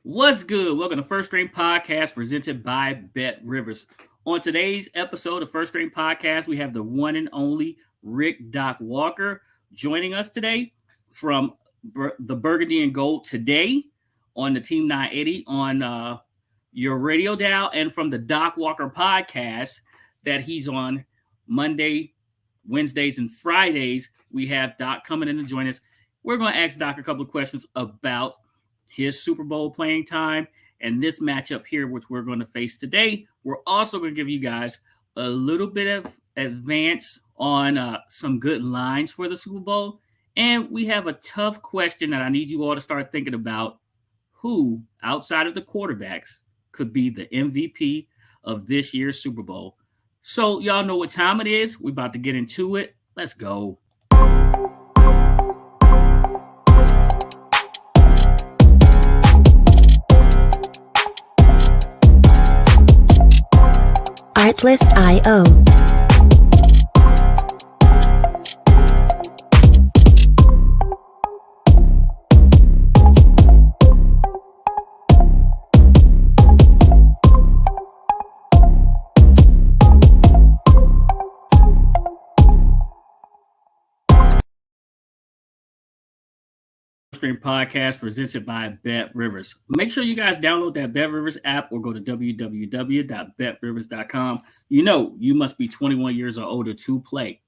What's good? Welcome to First String Podcast presented by Bet Rivers. On today's episode of First String Podcast, we have the one and only Rick Doc Walker joining us today from the Burgundy and Gold today on the Team 980 on your radio dial, and from the Doc Walker podcast that he's on Monday, Wednesdays, and Fridays. We have Doc coming in to join us. We're going to ask Doc a couple of questions about his Super Bowl playing time and this matchup here, which we're going to face today. We're also going to give you guys a little bit of advance on some good lines for the Super Bowl. And we have a tough question that I need you all to start thinking about. Who, outside of the quarterbacks, could be the MVP of this year's Super Bowl? So y'all know what time it is. We're about to get into it. Let's go. Artlist.io. Stream podcast presented by Bet Rivers. Make sure you guys download that Bet Rivers app or go to www.betrivers.com. You know you must be 21 years or older to play.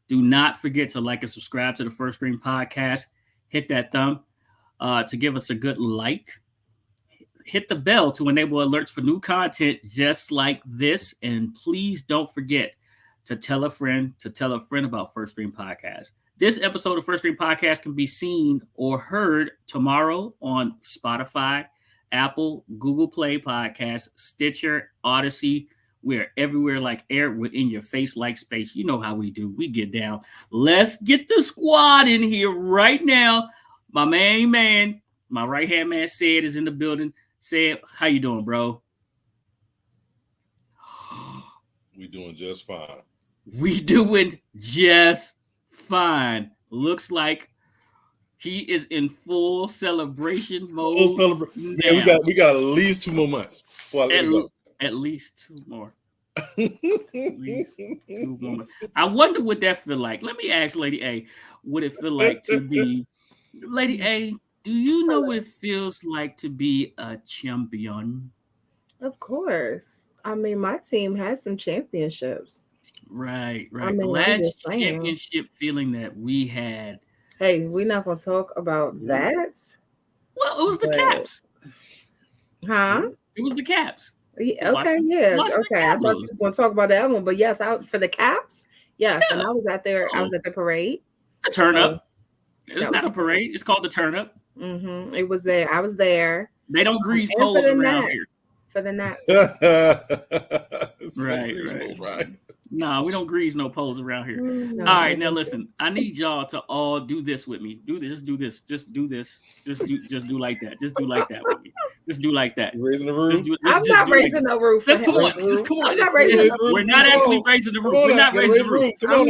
Do not forget to like and subscribe to the First Stream podcast. Hit that thumb to give us a good like. Hit the bell to enable alerts for new content just like this. And please don't forget to tell a friend about First Stream Podcast. This episode of First Stream Podcast can be seen or heard tomorrow on Spotify, Apple, Google Play Podcasts, Stitcher, Odyssey. We're everywhere like air within your face like space. You know how we do. We get down. Let's get the squad in here right now. My main man, my right-hand man, Sid, is in the building. Sid, how you doing, bro? We doing just fine. We doing just fine. Looks like he is in full celebration mode. Yeah, we got at least 2 more months. At least 2 more. At least 2 more. I wonder what that feel like. Let me ask Lady A, what it feel like to be Lady A. Do you know what it feels like to be a champion? Of course. I mean, my team has some championships. Right. I mean, the last championship feeling that we had. Hey, we're not going to talk about that. Well, it was the Caps. Huh? It was the Caps. Yeah, okay, yeah. Okay, I thought you were going to talk about that one, but yes, for the Caps, yes. Yeah. And I was out there. I was at the parade. The turn up. It's not a parade. It's called the turn up. Mm-hmm. It was there. I was there. They don't grease poles around here. For the night. Right. No, we don't grease no poles around here. No. All right, now listen. I need y'all to all do this with me. Do this. Just do this. Just do like that. Just do like that with me. Just do like that. Raising the roof. I'm not raising the roof. Just come on. I'm not raising the roof. We're not actually raising the roof. We're not raising the roof. Come on.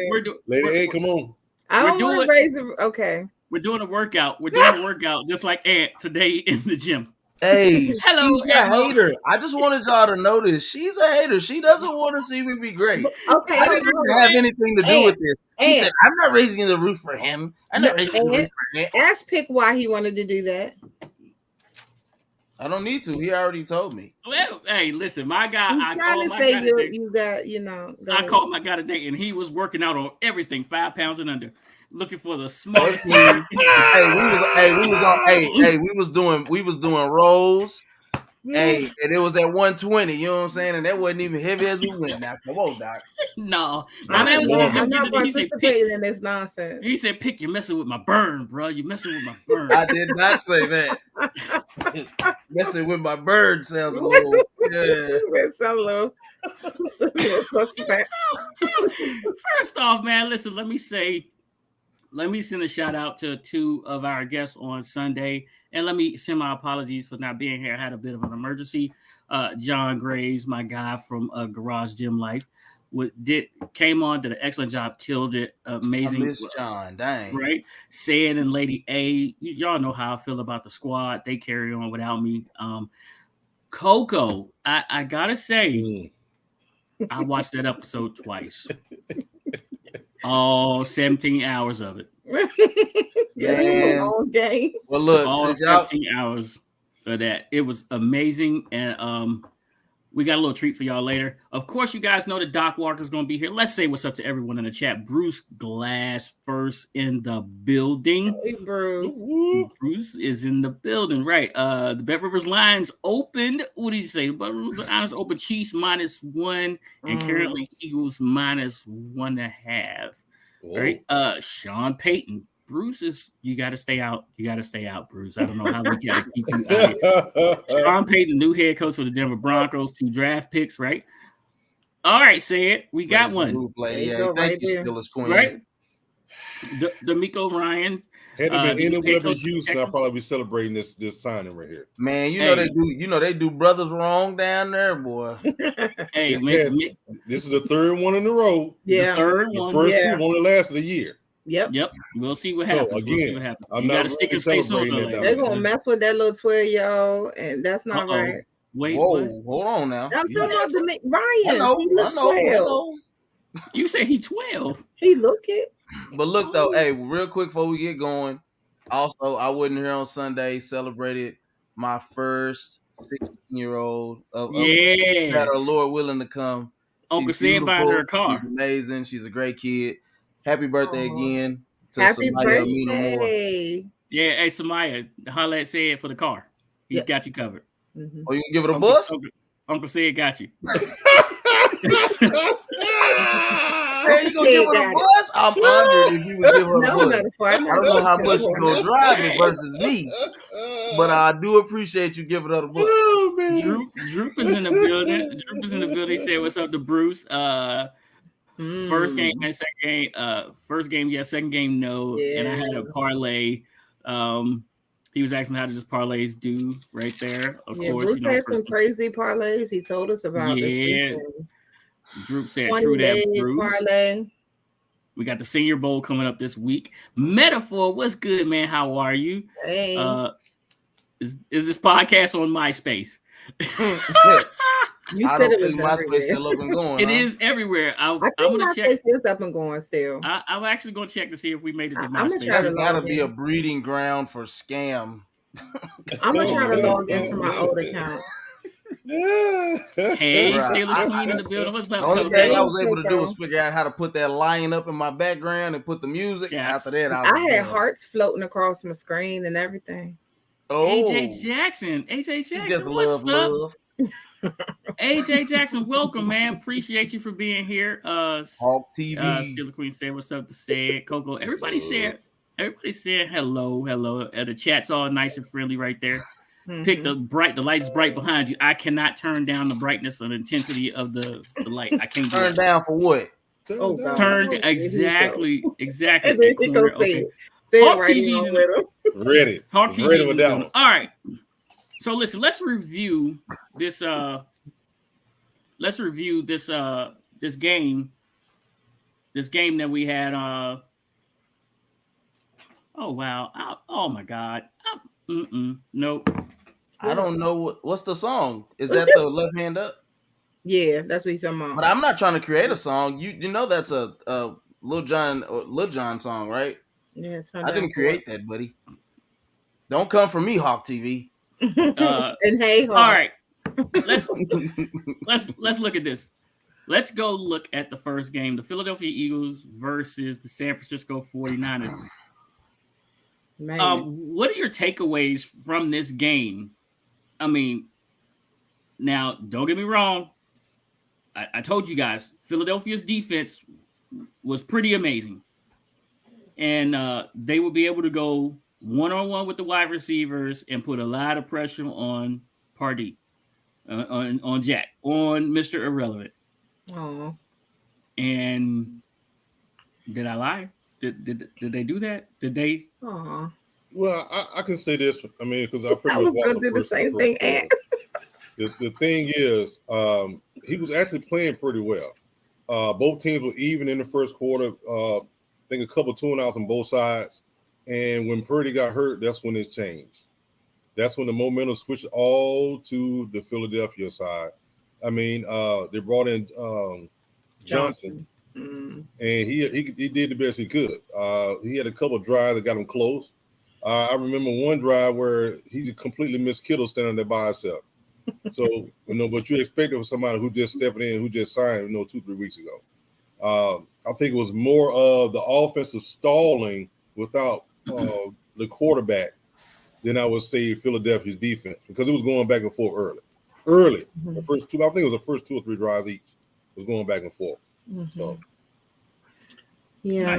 We're doing. Lady, come on. I don't want to raise the roof. Okay. We're doing a workout. We're doing a workout just like Ant today in the gym. Hey, hello, she's a hater. I just wanted y'all to know this. She's a hater. She doesn't want to see me be great. Okay, I didn't have anything to do with this. She said, "I'm not raising the roof for him. I'm not raising the roof for him." Ask Pick why he wanted to do that. I don't need to. He already told me. Well, hey, listen, my guy. I called my guy today. I called my guy today, and he was working out on everything 5 pounds and under. Looking for the smallest. We was doing rolls. Hey, and it was at 120, you know what I'm saying? And that wasn't even heavy as we went. Now, come on, Doc. No. I'm not participating in this nonsense. He said, Pick, you're messing with my burn, bro. You're messing with my burn. I did not say that. Messing with my bird sounds a little, First off, man, listen, let me send a shout out to 2 of our guests on Sunday. And let me send my apologies for not being here. I had a bit of an emergency. John Graves, my guy from Garage Gym Life. came on, did an excellent job, killed it, amazing. I miss John, dang. Right, Sid and Lady A, y'all know how I feel about the squad. They carry on without me. CoCo, I gotta say, I watched that episode twice. All 17 hours of it. Yeah, long game. Well, look, all 17 hours of that. It was amazing, and we got a little treat for y'all later. Of course, you guys know that Doc Walker's going to be here. Let's say what's up to everyone in the chat. Bruce Glass first in the building. Hey, Bruce. Bruce is in the building, right? The Bet Rivers lines opened. What did you say? The Bet Rivers lines opened. Chiefs -1, and currently Eagles -1.5. Right? Sean Payton. Bruce is, you got to stay out. You got to stay out, Bruce. I don't know how we got to keep you out. Sean Payton, new head coach for the Denver Broncos, 2 draft picks, right? All right, say it. We got one. Thank you, SteelerQueen. Right? D'Amico Ryans. Had it been anywhere but Houston, I'll probably be celebrating this signing right here. Man, they do brothers wrong down there, boy. Hey, this is the 3rd one in a row. Yeah, the first 2 only lasted a year. Yep. We'll see what happens. So again, we'll I'm you not got to stick and stay celebrating They're gonna mess with that little 12-year-old, and that's not right. Wait, whoa, what? hold on now. I'm talking about Ryan. I know. You say he 12. He look it. But look though, hey, real quick before we get going. Also, I wasn't here on Sunday. Celebrated my first 16-year-old that are Lord willing to come. Uncle Sid buying her a car. She's amazing. She's a great kid. Happy birthday again to Happy Samaya Amina Moore. Yeah, hey Samaya, holla at Sid for the car. He's got you covered. Mm-hmm. Oh, you can give it a bus? Uncle Sid got you. Hey, you gonna give her a bus? I'm honored if you would give her a bus. I don't know how much you're gonna drive it versus me, but I do appreciate you giving her the bus. Oh, man. Droop is in the building. Droop is in the building. He said, "What's up to Bruce?" First game and second game. First game, yes. Second game, no. Yeah. And I had a parlay. He was asking how does parlays do right there. Of course, Bruce had some crazy parlays. He told us about this weekend. Droop said, "True that, Bruce." Parlay. We got the Senior Bowl coming up this week. Metaphor, what's good, man? How are you? Hey. Is this podcast on MySpace? You said it was MySpace still up and going. It is everywhere. I'm gonna check. Is up and going still. I'm actually gonna check to see if we made it to MySpace. That's gotta be a breeding ground for scam. I'm gonna try to log into my old account. Hey, Steelers Queen in the building. What's up? The only thing I was able to do was figure out how to put that lion up in my background and put the music. Yeah. After that, I had hearts floating across my screen and everything. Oh, AJ Jackson. Just love. AJ Jackson, welcome, man. Appreciate you for being here. Hawk TV. Steeler Queen said, "What's up?" to say CoCo. Everybody said hello. The chat's all nice and friendly right there. Mm-hmm. Pick the light's bright behind you. I cannot turn down the brightness or the intensity of the light. I can't turn down for what? Turn exactly. And then he go say it. Say it right TV with him. Ready. Hawk TV ready with that one. All right. So listen, let's review this. Let's review this. This game. This game that we had. Oh wow! Oh my God! Nope. I don't know what's the song. Is that the Left Hand Up? Yeah, that's what he's talking about. But I'm not trying to create a song. You know that's a Lil Jon song, right? Yeah, I didn't create that, buddy. Don't come for me, Hawk TV. And hey, Hawk. All right. Let's look at this. Let's go look at the first game, the Philadelphia Eagles versus the San Francisco 49ers. What are your takeaways from this game? I mean, now don't get me wrong. I told you guys, Philadelphia's defense was pretty amazing. And they would be able to go one-on-one with the wide receivers and put a lot of pressure on Pardee, on Jack, on Mr. Irrelevant. Oh. And did I lie? Did they do that? Did they? Oh. Well, I can say this. I mean, because I pretty much was do the same thing. The thing is, he was actually playing pretty well. Both teams were even in the first quarter. I think a couple tune-outs on both sides. And when Purdy got hurt, that's when it changed. That's when the momentum switched all to the Philadelphia side. I mean, they brought in Johnson. And he did the best he could. He had a couple of drives that got him close. I remember one drive where he completely missed Kittle standing there by himself. So, but you expect it for somebody who just stepped in, who just signed, 2-3 weeks ago. I think it was more of the offensive stalling without the quarterback than I would say Philadelphia's defense, because it was going back and forth early. The first two, I think it was the first 2 or 3 drives each was going back and forth. So, yeah,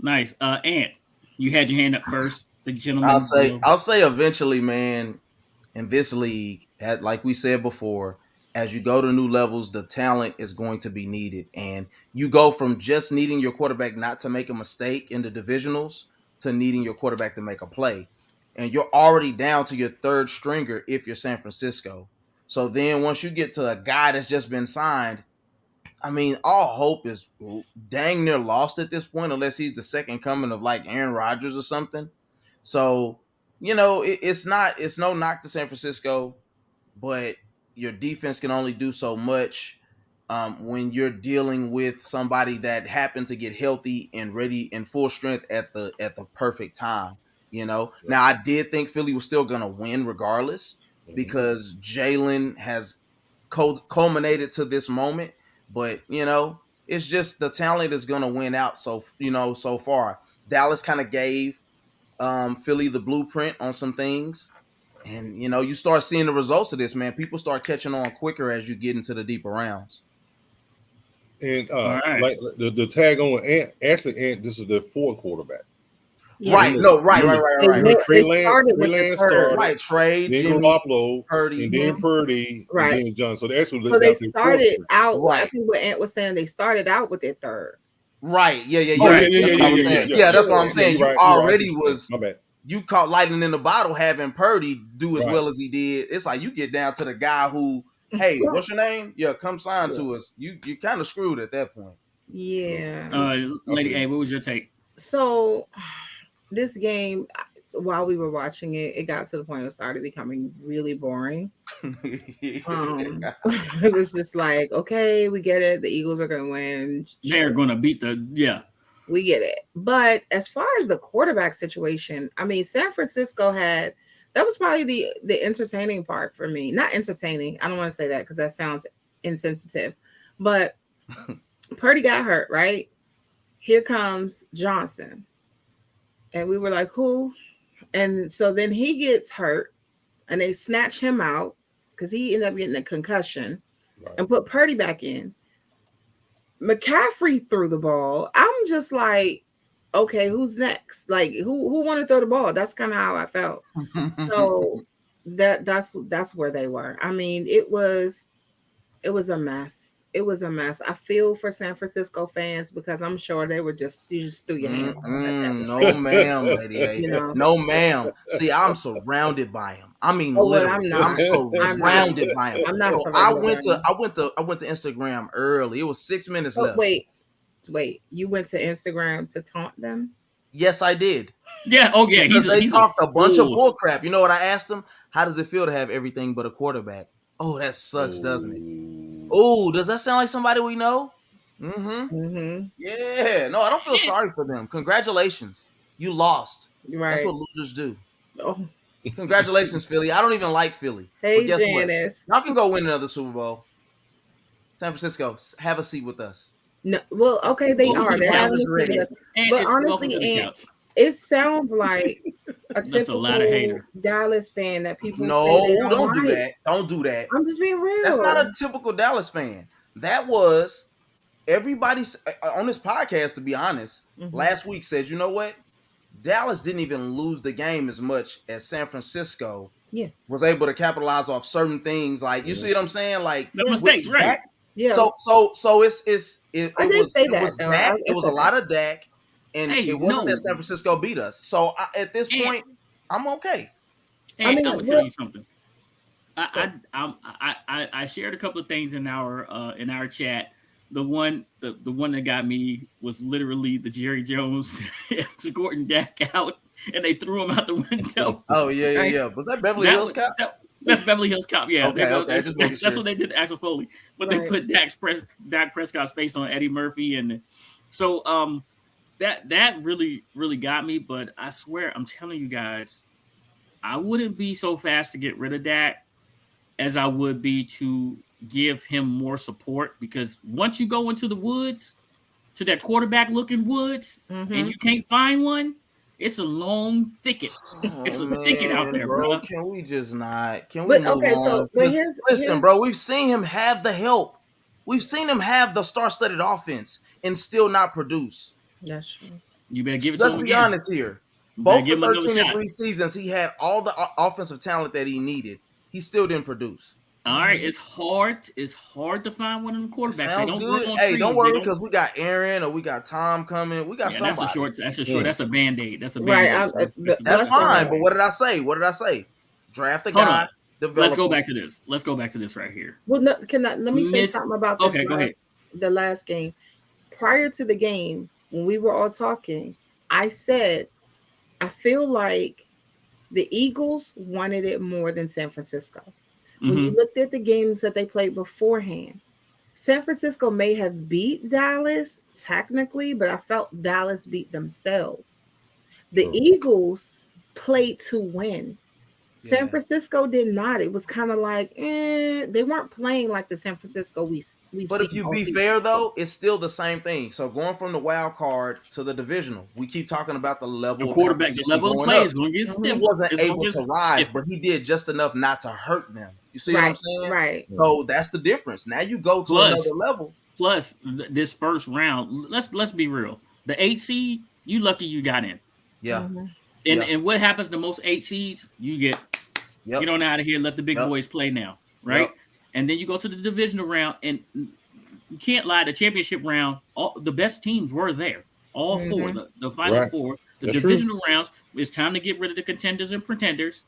nice. Ant, you had your hand up first. The gentleman. I'll say eventually, man. In this league, like we said before, as you go to new levels, the talent is going to be needed. And you go from just needing your quarterback not to make a mistake in the divisionals to needing your quarterback to make a play. And you're already down to your third stringer if you're San Francisco. So then once you get to a guy that's just been signed, I mean, all hope is dang near lost at this point, unless he's the second coming of like Aaron Rodgers or something. So, it's no knock to San Francisco, but your defense can only do so much when you're dealing with somebody that happened to get healthy and ready in full strength at the perfect time. Now I did think Philly was still going to win regardless, because Jalen has culminated to this moment, but it's just the talent is going to win out. So so far Dallas kind of gave Philly the blueprint on some things, and you start seeing the results of this, man. People start catching on quicker as you get into the deeper rounds. And like the tag on Ant, this is their 4th quarterback. Yeah. Right. Trey Lance started. Right. Trey, then Jimmy, Garoppolo, Purdy, and then Purdy, right, and then Johnson. So they started out. Right. I think what Ant was saying, they started out with their third. Right. Yeah. That's what I'm saying. You already was. My bad. You caught lightning in the bottle having Purdy do as well as he did. It's like you get down to the guy who, hey, what's your name? Yeah, come sign to us. You kind of screwed at that point. Yeah. Lady A, what was your take? So this game, while we were watching it, it got to the point it started becoming really boring. It was just like, okay, we get it. The Eagles are going to win. They're going to beat we get it. But as far as the quarterback situation, I mean, San Francisco that was probably the entertaining part for me. Not entertaining. I don't want to say that because that sounds insensitive. But Purdy got hurt, right? Here comes Johnson. And we were like, who? And so then he gets hurt and they snatch him out because he ended up getting a concussion and put Purdy back in. McCaffrey threw the ball. I'm just like, okay, who's next? Like, who want to throw the ball? That's kind of how I felt. So that's where they were. I mean, it was a mess. It was a mess. I feel for San Francisco fans because I'm sure they were you just threw your hands up. No, ma'am, Lady A. No, ma'am. See, I'm surrounded by him. I mean, literally, I'm surrounded by him. I'm not. So I went to Instagram early. It was 6 minutes left. Wait. You went to Instagram to taunt them? Yes, I did. Yeah. Oh, yeah. They talked a bunch of bull crap. You know what I asked them? How does it feel to have everything but a quarterback? Oh, that sucks, doesn't it? Oh, does that sound like somebody we know? Yeah. No, I don't feel sorry for them. Congratulations. You lost. Right. That's what losers do. Oh. Congratulations, Philly. I don't even like Philly. Hey, but guess Janice. what? Y'all can go win another Super Bowl. San Francisco, have a seat with us. No, well, okay, they are. They're having a seat. But honestly, it sounds like a typical Dallas fan that people don't do that. Don't do that. I'm just being real. That's not a typical Dallas fan. That was everybody on this podcast, to be honest, last week said, you know what? Dallas didn't even lose the game as much as San Francisco was able to capitalize off certain things. Like, you see what I'm saying? Like the mistakes, right? Dak, yeah. So it was a lot of Dak. And it wasn't that San Francisco beat us. So at this point, I'm okay. And I'm gonna tell you something. I shared a couple of things in our chat. the one that got me was literally the Jerry Jones to Gordon Dak out, and they threw him out the window. Oh yeah. Was that Beverly Hills Cop? That's Beverly Hills Cop. Yeah. Okay. Just making sure. That's what they did to Axel Foley, but they put Dak Prescott's face on Eddie Murphy, and so that really got me. But I swear, I'm telling you guys, I wouldn't be so fast to get rid of Dak as I would be to give him more support, because once you go into the woods, to that quarterback looking woods, and you can't find one, it's a long thicket. It's a thicket out there, bro. Can we just not? Can we move on? Listen, bro, we've seen him have the help. We've seen him have the star-studded offense and still not produce. That's true. You better give it Let's to him. Let's be honest here. Both the 13 and 3 seasons, he had all the offensive talent that he needed. He still didn't produce. All right, it's hard to find one of them quarterbacks. Sounds good. Hey, don't worry, because we got Aaron or we got Tom coming. We got somebody. That's a Band-Aid. That's a Band-Aid. Right, that's fine. But what did I say? Draft a guy. Let's go back to this right here. Well, no, let me say something about this. Okay, go ahead. The last game. Prior to the game, when we were all talking, I said, I feel like the Eagles wanted it more than San Francisco. When you looked at the games that they played beforehand, San Francisco may have beat Dallas technically, but I felt Dallas beat themselves. The Eagles played to win. San Francisco did not. It was kind of like, they weren't playing like the San Francisco we've But if you be fair, though, it's still the same thing. So going from the wild card to the divisional, we keep talking about the level of quarterback, the level of play is going to get stiff. He wasn't able to rise, but he did just enough not to hurt them. You see what I'm saying? Right. So that's the difference. Now you go to another level. Plus, this first round, let's be real. The 8 seed, you lucky you got in. Yeah. And what happens to most 8 seeds? You get get on out of here, let the big boys play now, right? And then you go to the divisional round, and you can't lie, the championship round, the best teams were there. All four, the final four. The divisional rounds, it's time to get rid of the contenders and pretenders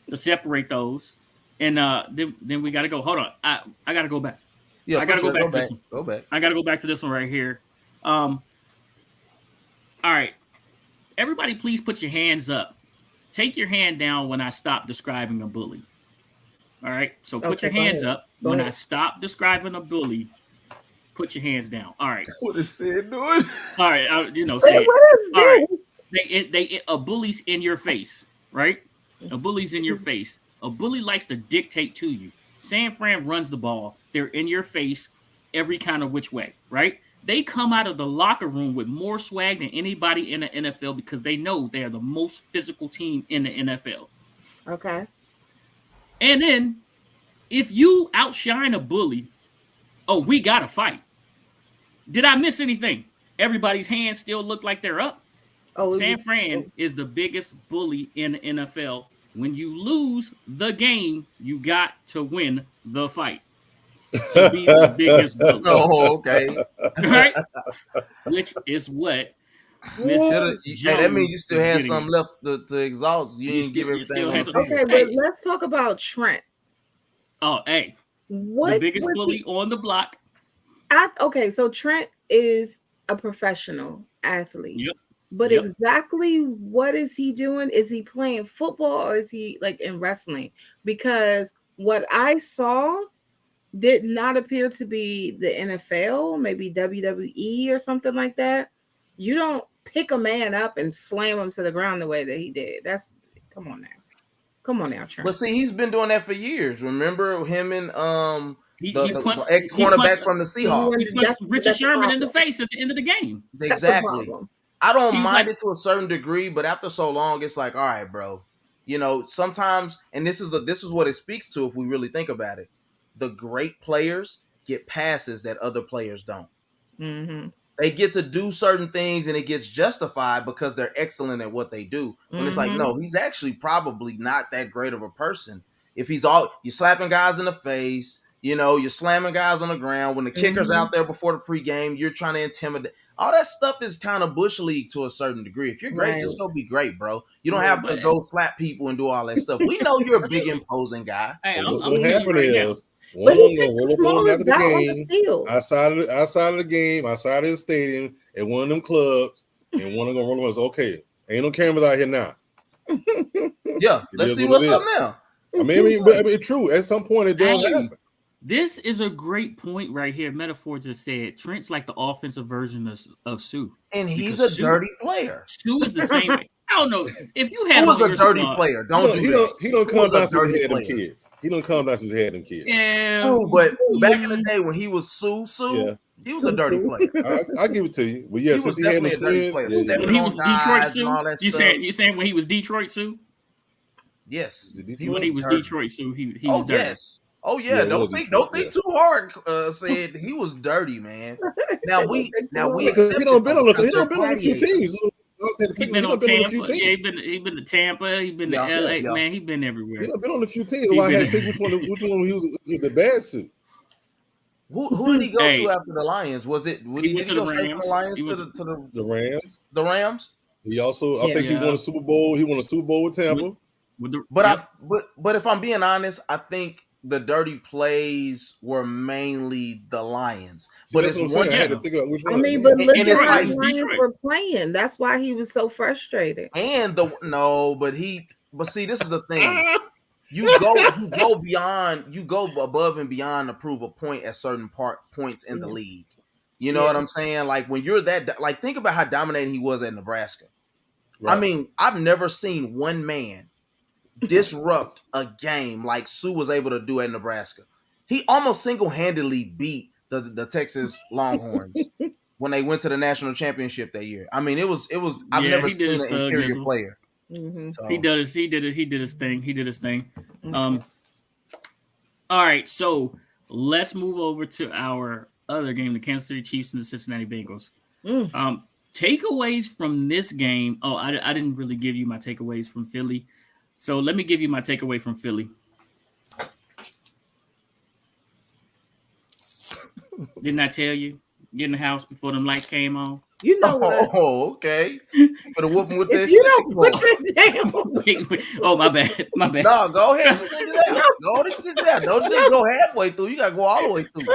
to separate those. And then we got to go. Hold on. I got to go back. Yeah, I got to go back to this one. Go back. I got to go back to this one right here. All right. Everybody, please put your hands up. Take your hand down when I stop describing a bully. All right. So put your hands up when I stop describing a bully. Put your hands down. All right. What is it doing? All right. Say it. What is this? Right. A bully's in your face, right? A bully's in your face. A bully likes to dictate to you. San Fran runs the ball. They're in your face every kind of which way, right? They come out of the locker room with more swag than anybody in the NFL because they know they are the most physical team in the NFL. Okay. And then if you outshine a bully, we got to fight. Did I miss anything? Everybody's hands still look like they're up. San Fran is the biggest bully in the NFL. When you lose the game, you got to win the fight to be the biggest bully. Oh, okay. Right? Which is what that means you still had something left to exhaust. You didn't give everything. Okay, but let's talk about Trent. Oh, hey. The biggest bully on the block. So Trent is a professional athlete. Yep. But exactly what is he doing? Is he playing football or is he like in wrestling? Because what I saw did not appear to be the NFL, maybe WWE or something like that. You don't pick a man up and slam him to the ground the way that he did. Come on now, Trent. But see, he's been doing that for years. Remember him and the ex-cornerback from the Seahawks. He punched Richard Sherman in the face at the end of the game. Exactly. I don't mind it to a certain degree, but after so long, it's like, all right, bro. You know, sometimes, and this is what it speaks to if we really think about it. The great players get passes that other players don't. Mm-hmm. They get to do certain things, and it gets justified because they're excellent at what they do. When it's like, no, he's actually probably not that great of a person. If you're slapping guys in the face, you're slamming guys on the ground. When the kicker's out there before the pregame, you're trying to intimidate. All that stuff is kind of bush league to a certain degree. If you're great, just go be great, bro. You don't have to go slap people and do all that stuff. We know you're a big, imposing guy. Hey, what's going to happen is One But he gonna picked roll the up on him after smallest the guy on game, the field. outside of the game, outside of the stadium, at one of them clubs, and one of them gonna roll up and say, okay, ain't no cameras out here now. Yeah, let's see what's up now. I mean, true. At some point, it does happen. This is a great point right here. Metaphor just said Trent's like the offensive version of Sue, and he's a dirty player. Sue is the same way. I don't know if you had. Sue was a dirty player. He don't come down since he had them kids. He don't come down since he had them kids. Yeah, true, but back in the day when he was Sue, yeah. He was a dirty player. I give it to you. But yeah, since he had them twins, when he was Detroit Sue, you saying when he was Detroit Sue? Yes, when he was Detroit Sue, he was dirty. Yes. Oh yeah, don't think too hard. Said he was dirty, man. Now we accept he don't been on a few teams. He's been on Tampa. Yeah, he been to Tampa. He been to LA. Yeah. Man, he been everywhere. He done been on a few teams. I had to think which one he was the bad suit. Who did he go to after the Lions? Was it? Did he go straight from the Lions to the Rams? The Rams. He also, I think he won a Super Bowl. He won a Super Bowl with Tampa. But if I'm being honest, I think the dirty plays were mainly the Lions. But it's one. I had to think about which one. I mean, but look at how the Lions were playing. That's why he was so frustrated. And but see, this is the thing. You go above and beyond to prove a point at certain points in the league. You know what I'm saying? Like when you're like think about how dominating he was at Nebraska. Right. I mean, I've never seen one man disrupt a game like Sue was able to do at Nebraska. He almost single-handedly beat the Texas Longhorns when they went to the national championship that year. I mean, it was I've never seen an interior player. Mm-hmm. So. He did his thing. Mm-hmm. All right, so let's move over to our other game, the Kansas City Chiefs and the Cincinnati Bengals. Takeaways from this game. Oh, I didn't really give you my takeaways from Philly. So let me give you my takeaway from Philly. Didn't I tell you? Get in the house before them lights came on. You know what? Oh, okay. You better whoop him with this. You don't put that down. Oh, my bad. No, go ahead and stick it out. Go and stick it out. Don't just go halfway through. You got to go all the way through.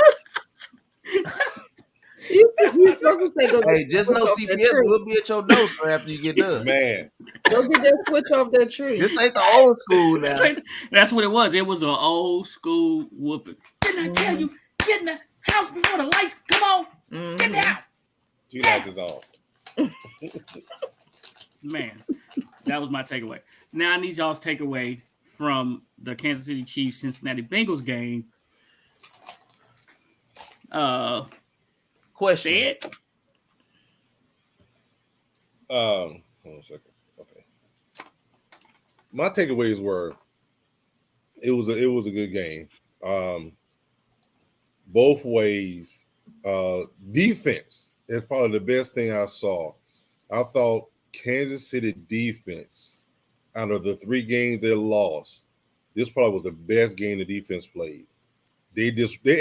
You're supposed to say, hey, just know CPS will be at your door after you get done. Man. Go get that switch off that tree. This ain't the old school now. That's what it was. It was an old school whooping. Didn't I tell you? Get in the house before the lights come on. Get in the house. 2 lights is on. Man, that was my takeaway. Now I need y'all's takeaway from the Kansas City Chiefs Cincinnati Bengals game. Question. Say it. Hold on a second. Okay. My takeaways were it was a good game. Both ways. Defense is probably the best thing I saw. I thought Kansas City defense, out of the 3 games they lost, this probably was the best game the defense played. They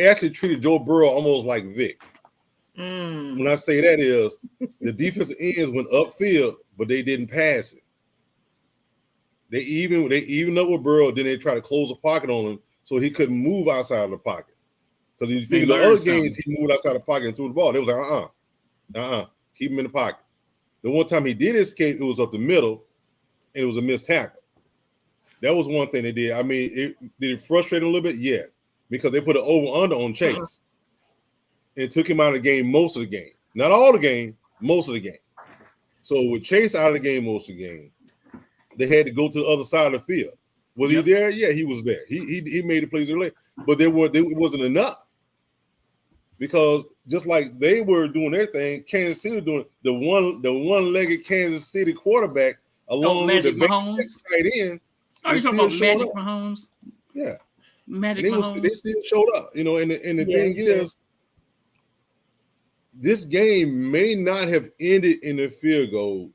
actually treated Joe Burrow almost like Vic. When I say that is the defensive ends went upfield, but they didn't pass it. They even up with Burrow, then they try to close the pocket on him so he couldn't move outside of the pocket. Because you think the other games he moved outside the pocket and threw the ball. They was like, keep him in the pocket. The one time he did escape, it was up the middle, and it was a missed tackle. That was one thing they did. I mean, did it frustrate him a little bit? Yes, because they put an over-under on Chase and took him out of the game most of the game. Not all the game, most of the game. So with Chase out of the game most of the game, they had to go to the other side of the field. Was he there? Yeah, he was there. He made the plays early, but it wasn't enough. Because just like they were doing their thing, Kansas City doing the one-legged Kansas City quarterback along with the tight end. Are you talking about Magic Mahomes? Yeah, Magic Mahomes. They still showed up, and the thing is, this game may not have ended in a field goal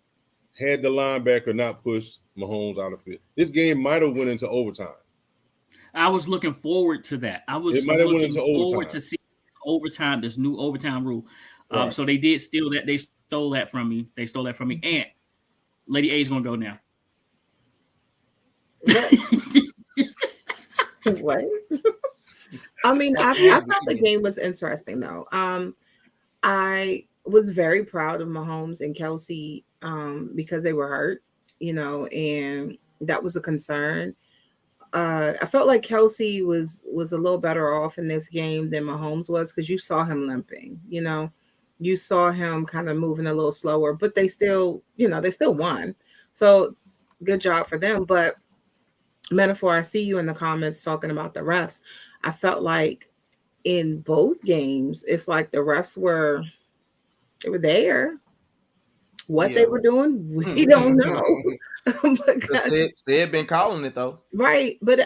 had the linebacker not pushed Mahomes out of the field. This game might have went into overtime. I was looking forward to that. It might have went into overtime. To see overtime, this new overtime rule. Right. So they did steal that. They stole that from me. And Lady A's gonna go now. What? I mean, I thought the game was interesting though. I was very proud of Mahomes and Kelsey because they were hurt, and that was a concern. I felt like Kelsey was a little better off in this game than Mahomes was because you saw him limping, you saw him kind of moving a little slower, but they still won. So good job for them. But Metaphor, I see you in the comments talking about the refs. I felt like in both games, it's like the refs were there. What they were doing, we don't know. Sid been calling it though, right? But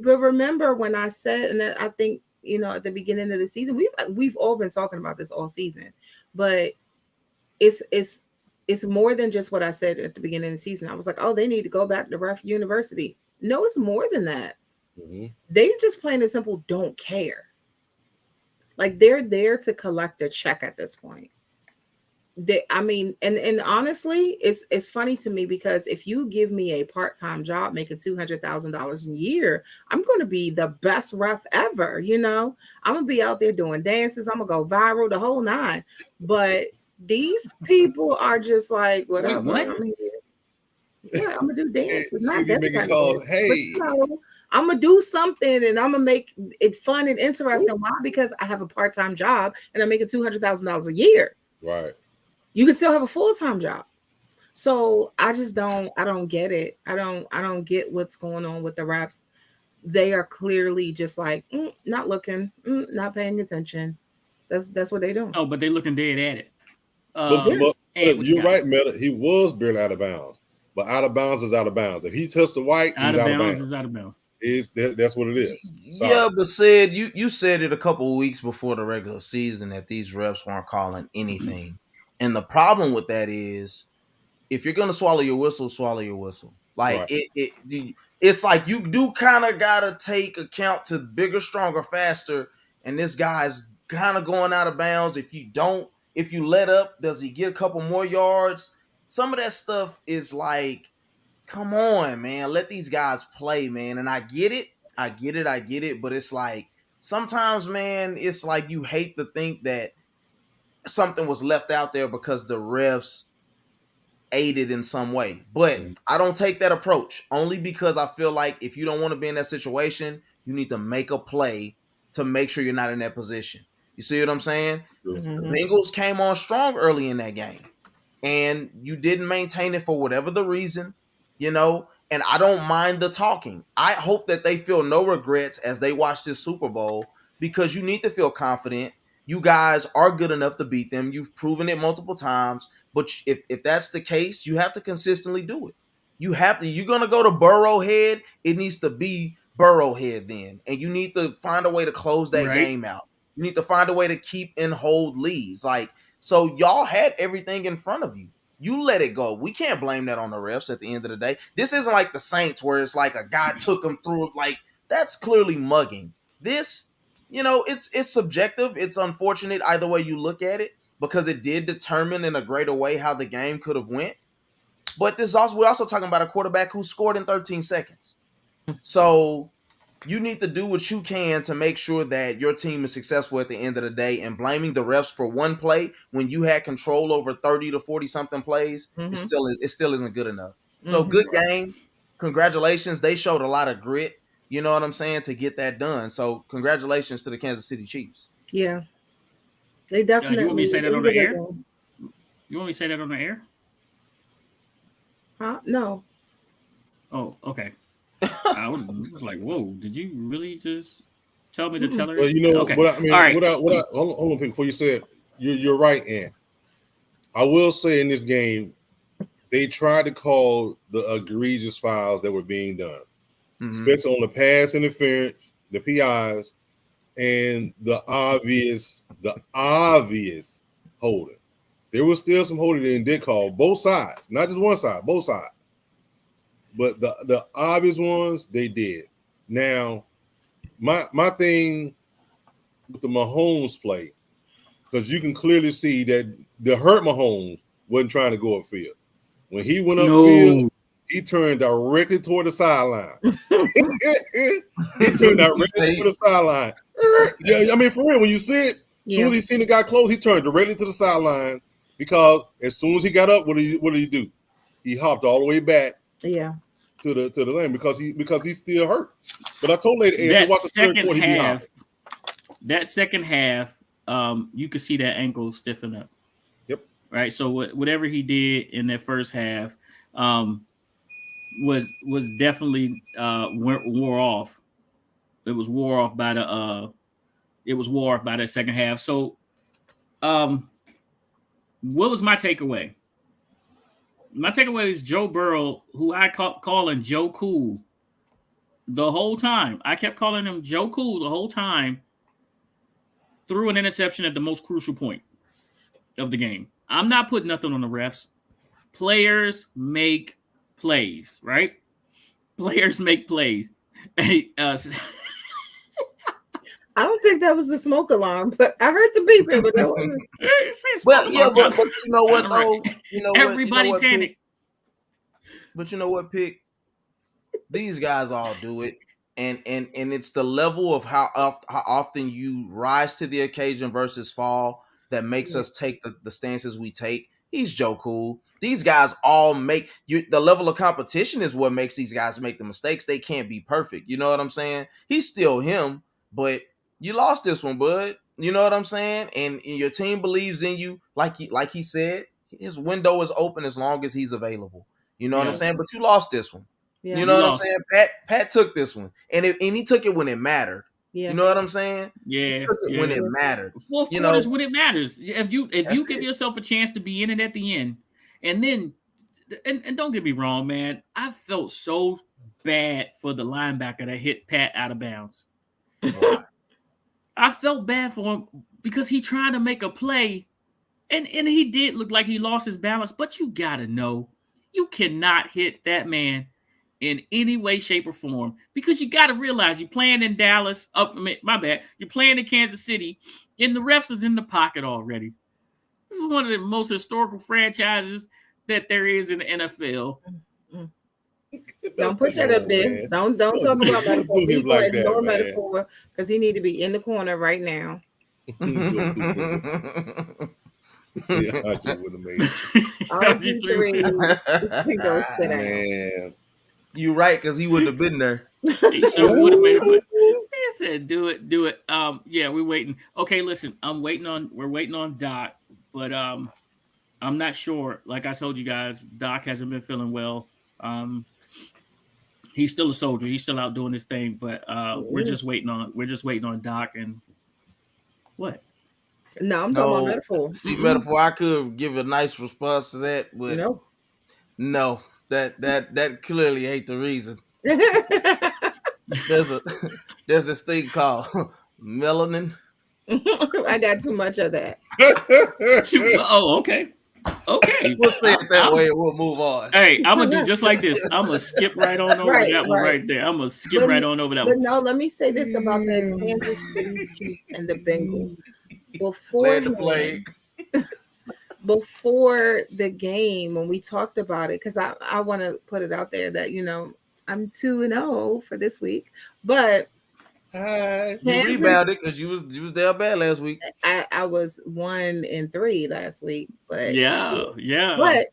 remember when I said, and I think at the beginning of the season, we've all been talking about this all season, but it's more than just what I said at the beginning of the season. I was like, oh, they need to go back to ref university. No, it's more than that. Mm-hmm. They just plain and simple don't care. Like they're there to collect a check at this point. And honestly, it's funny to me because if you give me a part-time job making $200,000 a year, I'm going to be the best ref ever. I'm going to be out there doing dances. I'm going to go viral, the whole nine. But these people are just like, whatever. Wait, what? I'm here. Yeah, I'm gonna do dances. Not that kind of hey. I'm gonna do something and I'm gonna make it fun and interesting. Why? Because I have a part-time job and I'm making $200,000 a year. Right. You can still have a full-time job. So I don't get it. I don't get what's going on with the refs. They are clearly just like not looking, not paying attention. That's what they do. Oh, but they're looking dead at it. But you're right, Meta. He was barely out of bounds. But out of bounds is out of bounds. If he touched the white, he's out of bounds. Is out of bounds. That's what it is. Sorry. Yeah, but said you said it a couple of weeks before the regular season that these refs weren't calling anything. And the problem with that is if you're gonna swallow your whistle, swallow your whistle. Like right. It's like you do kind of gotta take account to bigger, stronger, faster. And this guy's kind of going out of bounds. If you let up, does he get a couple more yards? Some of that stuff is like, come on, man, let these guys play, man. And I get it. But it's like, sometimes, man, it's like you hate to think that something was left out there because the refs aided in some way. But I don't take that approach only because I feel like if you don't want to be in that situation, you need to make a play to make sure you're not in that position. You see what I'm saying? Mm-hmm. The Bengals came on strong early in that game. And you didn't maintain it for whatever the reason, and I don't mind the talking. I hope that they feel no regrets as they watch this Super Bowl because you need to feel confident. You guys are good enough to beat them. You've proven it multiple times. But if that's the case, you have to consistently do it. You're going to go to Burrowhead, it needs to be Burrowhead then. And you need to find a way to close that game out. You need to find a way to keep and hold leads. So y'all had everything in front of you. You let it go. We can't blame that on the refs at the end of the day. This isn't like the Saints where it's like a guy took them through. Like, that's clearly mugging. This, it's subjective. It's unfortunate either way you look at it because it did determine in a greater way how the game could have went. But we're also talking about a quarterback who scored in 13 seconds. So you need to do what you can to make sure that your team is successful at the end of the day, and blaming the refs for one play when you had control over 30 to 40 something plays, it still isn't good enough. So good game. Congratulations. They showed a lot of grit, you know what I'm saying, to get that done. So congratulations to the Kansas City Chiefs. Yeah. They definitely. You want me to say that on the air? You want me to say that on the air? No. Oh, okay. I was like, "Whoa! Did you really just tell me to tell her?" Well, okay. What I mean, all right. Hold on, before you said you're right, Ann. I will say in this game, they tried to call the egregious fouls that were being done, especially on the pass interference, the PIs, and the obvious holding. There was still some holding they did call both sides, not just one side, both sides. But the obvious ones, they did. Now, my thing with the Mahomes play, because you can clearly see that the hurt Mahomes wasn't trying to go upfield. When he went upfield, he turned directly toward the sideline. He turned directly toward the sideline. Yeah, I mean, for real, when you see it, as soon as he seen the guy close, he turned directly to the sideline because as soon as he got up, what did he do? He hopped all the way back. Yeah. To the lane because he's still hurt. But I told Lady A, watch the third quarter, he be hopping. That second half, you could see that ankle stiffen up. Yep. Right. So whatever he did in that first half, was definitely wore off. It was wore off by the that second half. So, what was my takeaway? My takeaway is Joe Burrow, who I calling Joe Cool the whole time. I kept calling him Joe Cool the whole time. Threw an interception at the most crucial point of the game. I'm not putting nothing on the refs. Players make plays, right? Players make plays. I don't think that was a smoke alarm, but I heard some beeping. But that wasn't. Well, yeah, but you know what though? You know everybody what, panicked. But you know what, Pick? These guys all do it, and it's the level of how often you rise to the occasion versus fall that makes us take the stances we take. He's Joe Cool. These guys all make the level of competition is what makes these guys make the mistakes. They can't be perfect. You know what I'm saying? He's still him, but you lost this one, bud. You know what I'm saying? And your team believes in you, like he said. His window is open as long as he's available. You know what I'm saying? But you lost this one. Yeah. You know what I'm saying? Pat took this one, and he took it when it mattered. Yeah. You know what I'm saying? Yeah. He took it when it mattered. Fourth quarters when it matters. If you give yourself a chance to be in it at the end, and then and don't get me wrong, man, I felt so bad for the linebacker that hit Pat out of bounds. I felt bad for him because he tried to make a play, and he did look like he lost his balance. But you gotta know, you cannot hit that man in any way, shape, or form, because you got to realize you're playing in Dallas. Oh, my bad. You're playing in Kansas City, and the refs is in the pocket already. This is one of the most historical franchises that there is in the NFL. Don't put that up there. Man. Don't talk about metaphor. People like ignore metaphor because he need to be in the corner right now. See, I just would have made it. Man. You right, because he wouldn't have been there. He sure would have made it. He said, "Do it." Yeah, we're waiting. Okay, listen, we're waiting on Doc, but I'm not sure. Like I told you guys, Doc hasn't been feeling well. He's still a soldier. He's still out doing his thing, but we're just waiting on Doc and what? No, I'm talking about metaphor. See, metaphor, I could give a nice response to that, but no. That clearly ain't the reason. There's this thing called melanin. I got too much of that. Okay. We'll say it that way and we'll move on. Hey, I'm gonna do just like this. I'm gonna skip right on over that one right there. I'm gonna skip right on over that one. But no, let me say this about the Kansas City Chiefs and the Bengals. Before the game, when we talked about it, because I want to put it out there that, I'm 2-0 for this week, but you rebounded because you was there bad last week. I was 1-3 last week, but yeah. But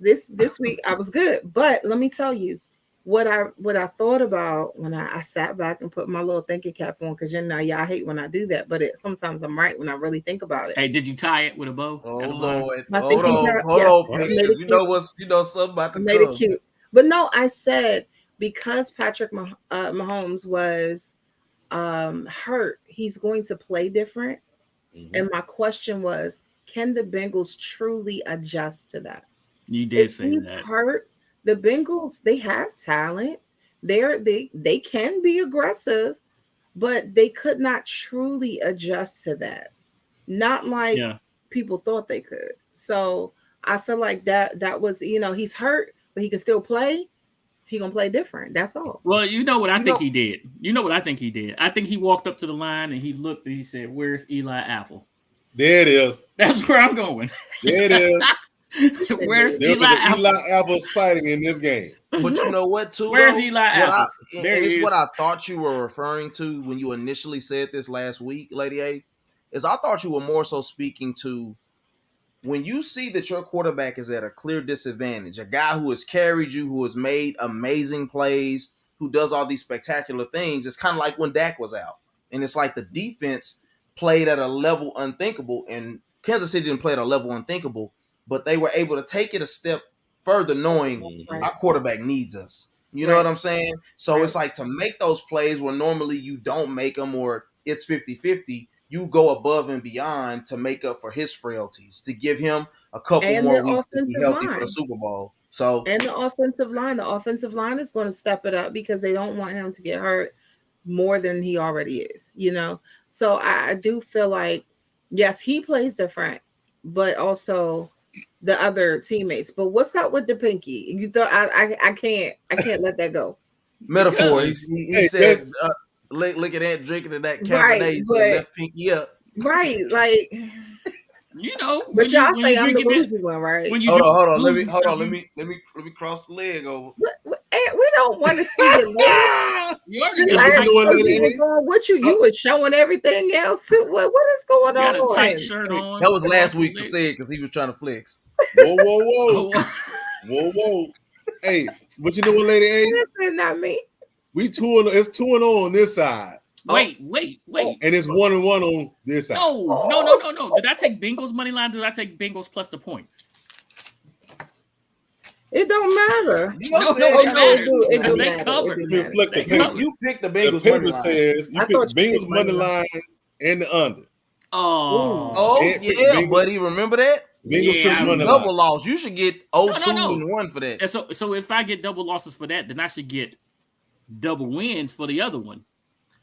this week I was good. But let me tell you what I thought about when I sat back and put my little thinking cap on, because y'all hate when I do that, but sometimes I'm right when I really think about it. Hey, did you tie it with a bow? Oh Lord, hold on. You know something about the made it cute. But no, I said because Patrick Mahomes was hurt, he's going to play different. Mm-hmm. And my question was, can the Bengals truly adjust to that? You did say he's that. Hurt. The Bengals, they have talent. They can be aggressive, but they could not truly adjust to that. Not like people thought they could. So I feel like that was, he's hurt, but he can still play. He gonna play different. That's all. Well, you know what I think he did. I think he walked up to the line and he looked and he said, "Where's Eli Apple?" There it is. That's where I'm going. There it is. Where's There was Eli an Apple? Eli Apple sighting in this game. But you know what, too? Where's though? Eli Apple? And it's what I thought you were referring to when you initially said this last week, Lady A. Is I thought you were more so speaking to when you see that your quarterback is at a clear disadvantage, a guy who has carried you, who has made amazing plays, who does all these spectacular things. It's kind of like when Dak was out. And it's like the defense played at a level unthinkable, and Kansas City didn't play at a level unthinkable, but they were able to take it a step further knowing our quarterback needs us. You know what I'm saying? So it's like to make those plays where normally you don't make them or it's 50-50, you go above and beyond to make up for his frailties, to give him a couple more weeks to be healthy for the Super Bowl. So and the offensive line is going to step it up because they don't want him to get hurt more than he already is, you know. So I do feel like, yes, he plays different, but also the other teammates. But what's up with the pinky? You thought I can't let that go. Metaphor. He said, look at that drinking of that Cabernet, so left pinky up. Right, like you know. But y'all say I'm the bougie one, right? Hold on. Let me cross the leg over. We don't want to see the leg. Going with you. You were showing everything else too. What is going on? Got a tight shirt on. That was last week to say it because he was trying to flex. Whoa. Hey, but you know what, Lady A? That's not me. It's 2-0 on this side. Wait. And it's 1-1 on this side. No. Did I take Bengals money line? Did I take Bengals plus the points? It don't matter. It matters. They covered. You picked the Bengals. The paper says you picked Bengals money line and the under. Yeah, buddy. Remember that? Bengals double loss. You should get 0-2 and 1 for that. And so if I get double losses for that, then I should get double wins for the other one.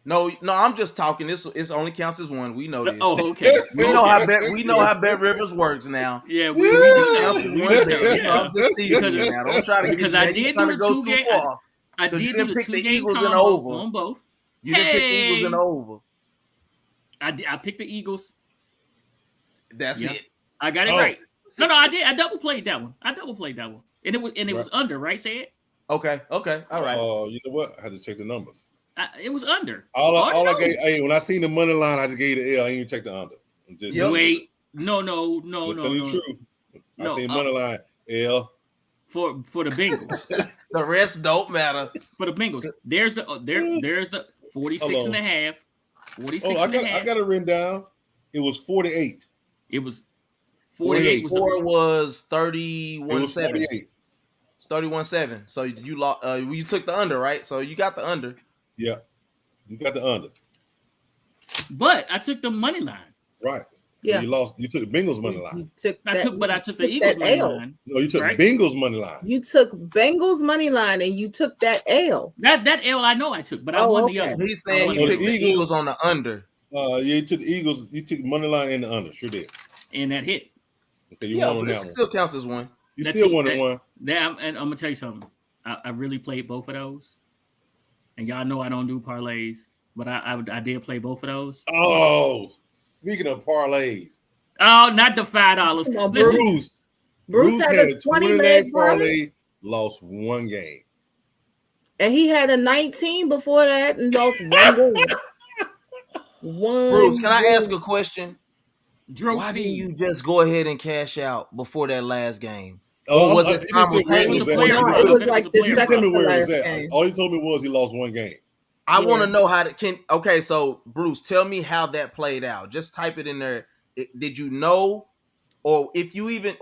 No, I'm just talking. This only counts as one. We know this. Oh, okay. We know how Bet Rivers works now. Yeah, we counts as one. I'm just teasing you now. Don't try to because I did do the two game. I did do the 2 game combo on both. You didn't pick the Eagles in the over. I picked the Eagles. That's it. I got it right. No, I did. I double played that one. And it was under, right? Say it. Okay. All right. Oh, you know what? I had to check the numbers. It was under. All I gave. Hey, when I seen the money line, I just gave the L. I didn't even check the under. Wait. No. Just tell you the truth. I seen money line L. For the Bengals. The rest don't matter. For the Bengals. There's the 46 and a half. 46 and a half. I got it written down. It was 48. It was 48. The score was 31-7. It's 31-7. So you took the under, right? So you got the under. Yeah, you got the under. But I took the money line. Right. So you lost. You took Bengals money line. I took the Eagles money line. No, you took Bengals money line. You took Bengals money line, and you took that L. That L I know I took, but I won the other. He's saying he picked the Eagles on the under. You took the Eagles. You took money line and the under. Sure did. And that hit. Okay, you won on that one. Still counts as one. You still won one. And I'm gonna tell you something. I really played both of those, and y'all know I don't do parlays, but I did play both of those. Oh, speaking of parlays. Oh, not the $5. Bruce had a 20-leg parlay, lost one game, and he had a 19 before that and lost one game. Bruce, can I ask a question? Drew, why didn't you just go ahead and cash out before that last game? Oh, or was it simultaneous? Tell me where it was at. All he told me was he lost one game. I want to know how to okay, so Bruce, tell me how that played out. Just type it in there. Did you know, or if you even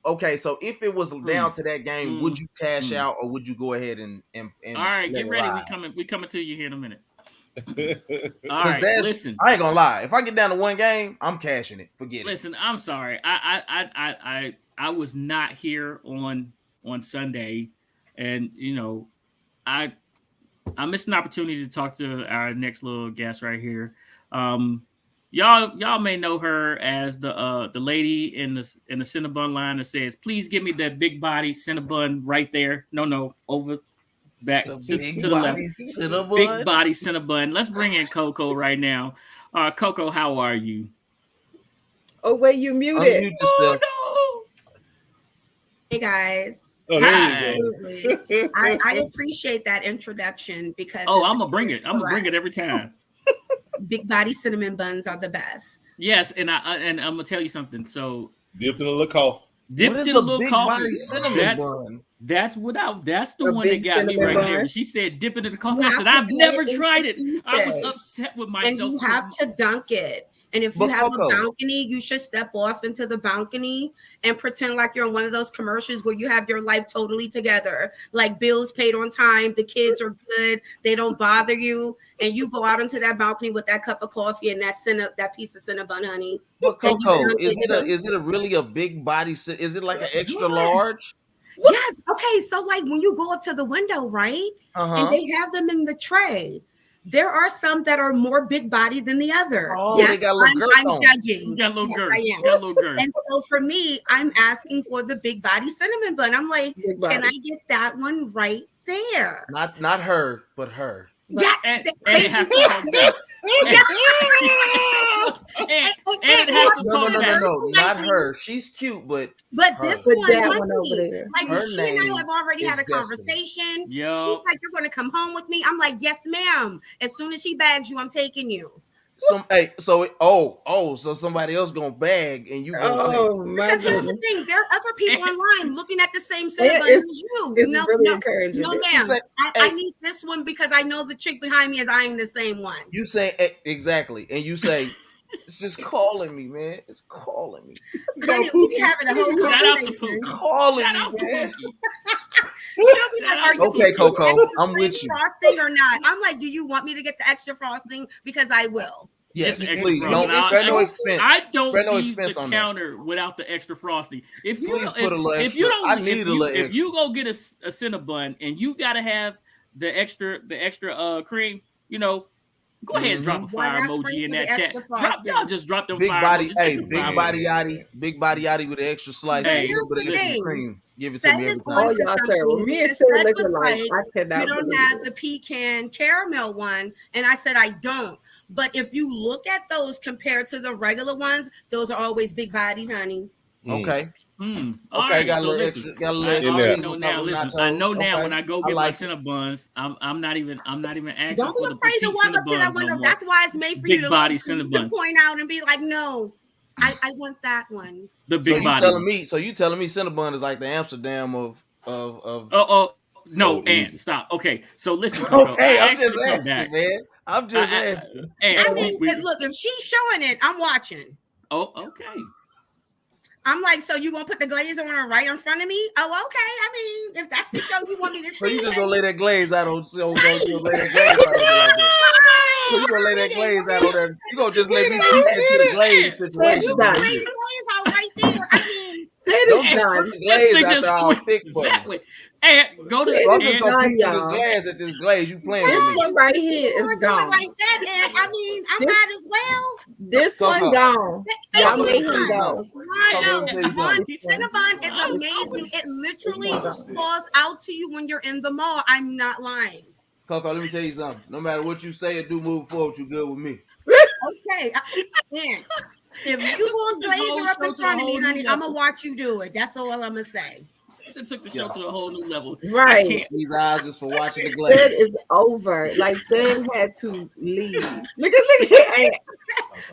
okay? So if it was down to that game, would you cash out or would you go ahead and all right, get ready. We coming to you here in a minute. All right, listen. I ain't gonna lie. If I get down to one game, I'm cashing it. Forget it. Listen, I'm sorry. I was not here on Sunday, and I missed an opportunity to talk to our next little guest right here. Y'all may know her as the lady in the Cinnabon line that says, "Please give me that big body Cinnabon right there." No, over back to the left. Cinnabon. Big body Cinnabon. Let's bring in CoCo right now. CoCo, how are you? Oh, wait, you muted. Oh, no. Hey guys. Oh, there you go. I appreciate that introduction because I'm gonna bring it. I'm gonna bring it every time. Big body cinnamon buns are the best. Yes, and I'm gonna tell you something. So dipped in a little coffee. Dipped in a little big coffee. Body cinnamon bun? That's the one that got me right bun. there. When she said dip it in the coffee, I said I've never tried it. I was upset with myself. And you have to dunk it. And if you have a balcony, you should step off into the balcony and pretend like you're in one of those commercials where you have your life totally together. Like bills paid on time, the kids are good, they don't bother you. And you go out into that balcony with that cup of coffee and that piece of Cinnabon honey. But CoCo, is it really a big body? Is it like an extra large? Yes. Okay. So like when you go up to the window, right? And they have them in the tray. There are some that are more big body than the other. Oh, yes, they got a little girth I'm on. judging. Got a little girth. I am. Got a little girth. And so for me, I'm asking for the big body cinnamon bun. I'm like, can I get that one right there? Not her, but her. Yeah, and it has to talk back. And it has to talk back. No, not her. She's cute, but this one over there. Like she and I have already had a conversation. Yo. She's like, "You're going to come home with me." I'm like, "Yes, ma'am." As soon as she bags you, I'm taking you. So somebody else gonna bag and you gonna because here's the thing, there are other people online looking at the same cinnamon as you. It's really encouraging. No, ma'am. I need this one because I know the chick behind me is eyeing the same one. You say exactly, and you say it's just calling me, man. It's calling me. We having a whole shout out to Pookie. Calling Shout me, man. Okay, CoCo, I'm with you. Frosting or not? I'm like, do you want me to get the extra frosting? Because I will. Yes, please. No expense. I don't no leave expense the on counter without the extra frosting. If you if you go get a Cinnabon and you gotta have the extra cream, go ahead and drop a fire emoji in that chat. Drop them big fire body, emojis. big body yachty with an extra slice. Hey, a little bit of extra cream. Give it Seth to me every is time. going to y'all something. terrible. Me and Seth Sarah looking was like I cannot you don't believe have it. the pecan caramel one, and I said I don't. But if you look at those compared to the regular ones, those are always big body, honey. Okay. Okay, Okay, got a so little listen, extra. Got a I little already extra. know now. Listen, I know now when I go get my Cinnabons, I'm not even asking Don't for be the afraid to petite walk up to that Cinnabons window. no more. That's why it's made for Big you to, body to Cinnabon. point out and be like, no, I want that one. The big body. So you telling me Cinnabon is like the Amsterdam of no, and stop. Okay, so listen, CoCo, okay, I'm just asking, man. I'm just asking. I mean, look, if she's showing it, I'm watching. Oh, okay. I'm like, so you gonna put the glaze on her right in front of me? Oh, okay. I mean, if that's the show you want me to see, so you just gonna lay that glaze out on so lay that glaze out on there like that. So you gonna lay that glaze out on there? You gonna just let me peek into the glaze situation? You gonna lay the glaze out right there? I mean, don't put the glaze after all thick button. Hey, go to I'm just gonna peek through this glass at this glaze. You playing with me? This one right here is gone. Like that, and I mean, I might as well. This one gone. Y'all made him go. Cinnabon is amazing. It literally falls out to you when you're in the mall. I'm not lying. CoCo, let me tell you something. No matter what you say or do moving forward, you good with me. Okay, man. If you gonna glaze her up in front of me, honey, I'm gonna watch you do it. That's all I'm gonna say. It took the show to a whole new level. Right. These eyes is for watching the glaze. That is over. Like Sam had to leave. Look at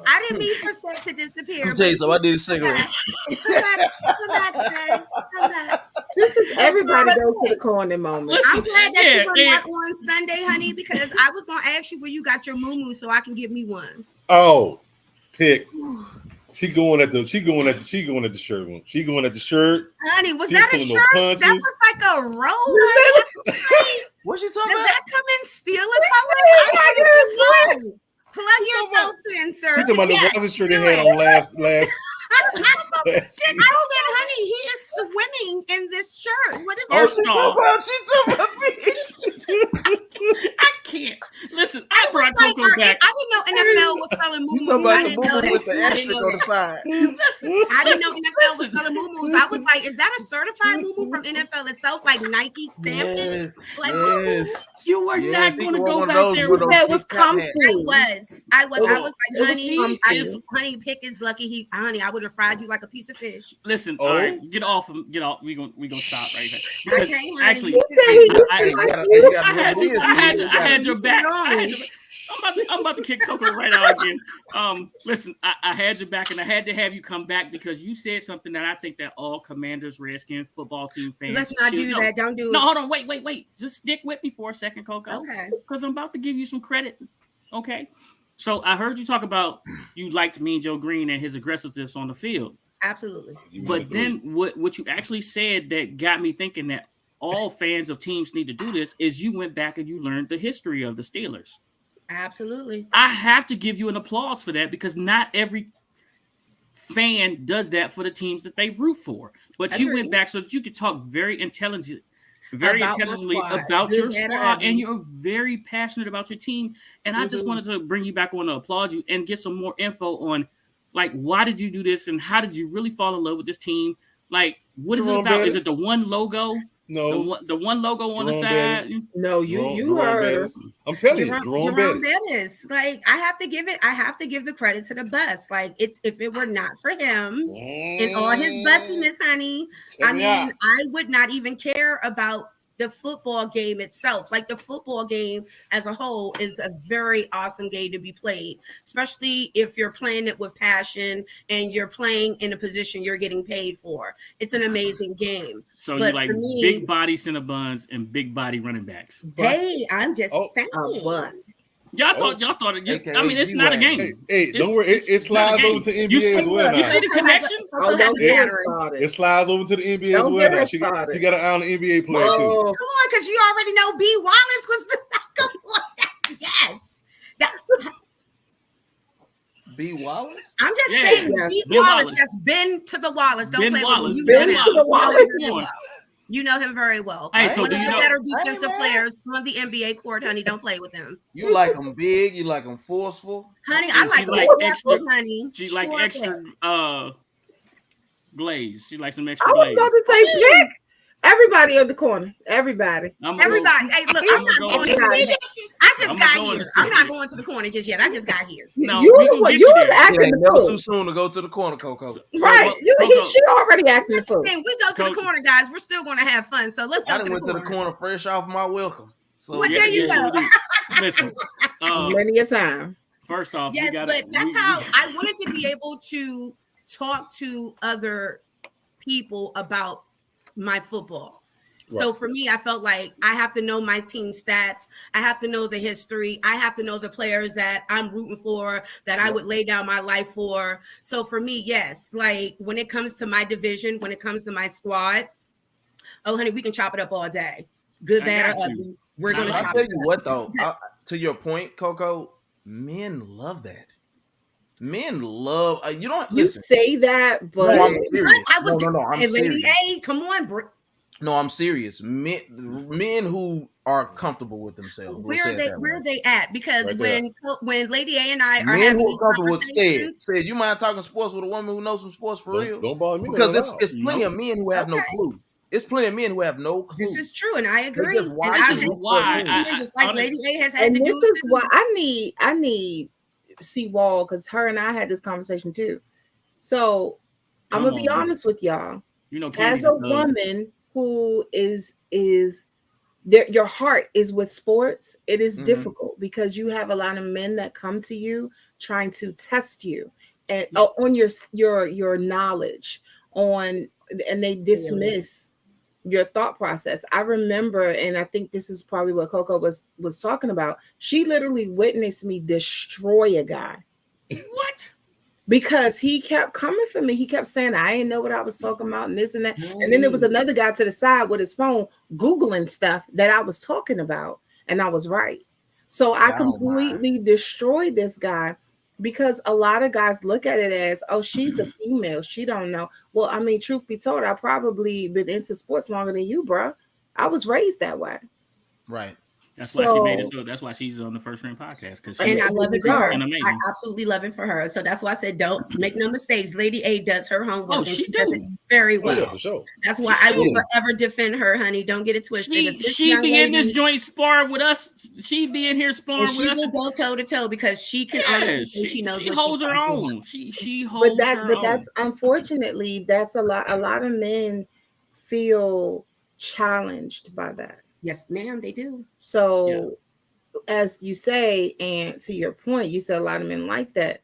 I didn't mean for Seth to disappear. Let me tell you something. I need a cigarette. Come back, Seth. Come back. This is everybody go to the corner moment. Listen, I'm glad that you were not on Sunday, honey, because I was gonna ask you where you got your moo so I can get me one. Oh, pick. She going at the shirt one. She going at the shirt. Honey, was that a shirt? Punches. That was like a roll. What you talking Does about? that come in Steeler colors? Plug yourself in, sir. She talking about the other shirt they had on last. Honey, he is swimming in this shirt. What is She talking about me. I can't. Listen, I brought CoCo back. I didn't know NFL was selling moo-moos. I didn't know that. with the asterisk on the side. I didn't know NFL was selling moo-moos. I was like, is that a certified moo-moo from NFL itself? Like Nike stamped it? Like, you were not going to go back there. That was comfy. I was like, honey, Pick is lucky. Honey, I would have fried you like a piece of fish. Listen, all right, get off. We're gonna stop right here. Okay, actually, I had your back. I'm about to kick CoCo right out again. Listen, I had your back, and I had to have you come back because you said something that I think that all Commanders, Redskins, football team fans. Let's not do that. Don't do it. No, hold on. Wait. Just stick with me for a second, CoCo. Okay. Because I'm about to give you some credit. Okay. So I heard you talk about you liked Mean Joe Green and his aggressiveness on the field. Absolutely. But then what you actually said that got me thinking that all fans of teams need to do this is you went back and you learned the history of the Steelers. Absolutely. I have to give you an applause for that because not every fan does that for the teams that they root for. But you went back so that you could talk very intelligently about your squad, and you're very passionate about your team. And I just wanted to bring you back on to applaud you and get some more info on, like, why did you do this and how did you really fall in love with this team? Like, what is it about? Is it the one logo? No, the one logo on the side. No, you heard. I'm telling you, Jerome Bettis. Like, I have to give the credit to the bus. Like, if it were not for him and all his bussiness, honey, I would not even care about the football game itself. Like, the football game as a whole is a very awesome game to be played, especially if you're playing it with passion and you're playing in a position you're getting paid for. It's an amazing game. So you like big body Cinnabons and big body running backs. Hey, I'm just saying. Y'all thought it. I mean, it's not a game. Hey, don't worry. It slides over to NBA as well. You see the connection? It slides over to the NBA as well. Now. She got an eye on the NBA player too. Come on, because you already know B. Wallace was the. Come on, yes. B. Wallace? I'm just saying, B. Wallace has been to the Wallace. Don't play with him. Been to the Wallace. You know him very well. Hey, so one of the better defensive players on the NBA court, honey. Don't play with him. You like him big. You like him forceful. Honey, I like him extra, honey. She like extra glaze. She likes some extra glaze. I was about to say flick. Everybody on the corner. Everybody. Hey, look, I'm not going to I just got here. I'm not going to the corner just yet. I just got here. No, you was acting the fool. Too soon to go to the corner, CoCo. Right. She already acting the fool. We go to the corner, guys. We're still going to have fun. So let's go to the corner. I went to the corner fresh off my welcome. So there you go. Listen, many a time. First off, yes, but that's how I wanted to be able to talk to other people about my football. Right. So for me, I felt like I have to know my team stats. I have to know the history. I have to know the players that I'm rooting for, that I would lay down my life for. So for me, yes, like when it comes to my division, when it comes to my squad, oh, honey, we can chop it up all day. Good, bad, or ugly. We're going to chop it up. I'll tell you what, though, to your point, CoCo, men love that. Men love you don't listen. Say that, but no, I'm serious. I'm serious. Hey, come on, no, I'm serious. Men who are comfortable with themselves. Where are they at? Because when Lady A and I are having these conversations, said you mind talking sports with a woman who knows some sports for real? Don't bother me. Because it's plenty of men who have no clue. It's plenty of men who have no clue. This is true, and I agree. This is why just like Lady A has had to do. This is why I need see Wall, because her and I had this conversation too. So I'm gonna be honest with y'all. You know, as a woman who is there, your heart is with sports. It is difficult because you have a lot of men that come to you trying to test you and on your knowledge and they dismiss your thought process. I remember, and I think this is probably what CoCo was talking about. She literally witnessed me destroy a guy. What? Because he kept coming for me. He kept saying, I didn't know what I was talking about and this and that. And then there was another guy to the side with his phone Googling stuff that I was talking about. And I was right. So I completely destroyed this guy because a lot of guys look at it as, oh, she's the female. She don't know. Well, I mean, truth be told, I probably been into sports longer than you, bro. I was raised that way. Right. That's why she made it. So that's why she's on the First Ring podcast. And I love it for her. Amazing. I absolutely love it for her. So that's why I said, don't make no mistakes. Lady A does her homework. Oh, and she does it very well. Yeah, for sure. That's why I will forever defend her, honey. Don't get it twisted. She be in this joint sparring with us. She be in here sparring with us. She will go toe to toe because she can honestly say she knows. She holds her own. She holds her own. But that's unfortunately that's a lot of men feel challenged by that. Yes, ma'am, they do. So as you say, and to your point, you said a lot of men like that.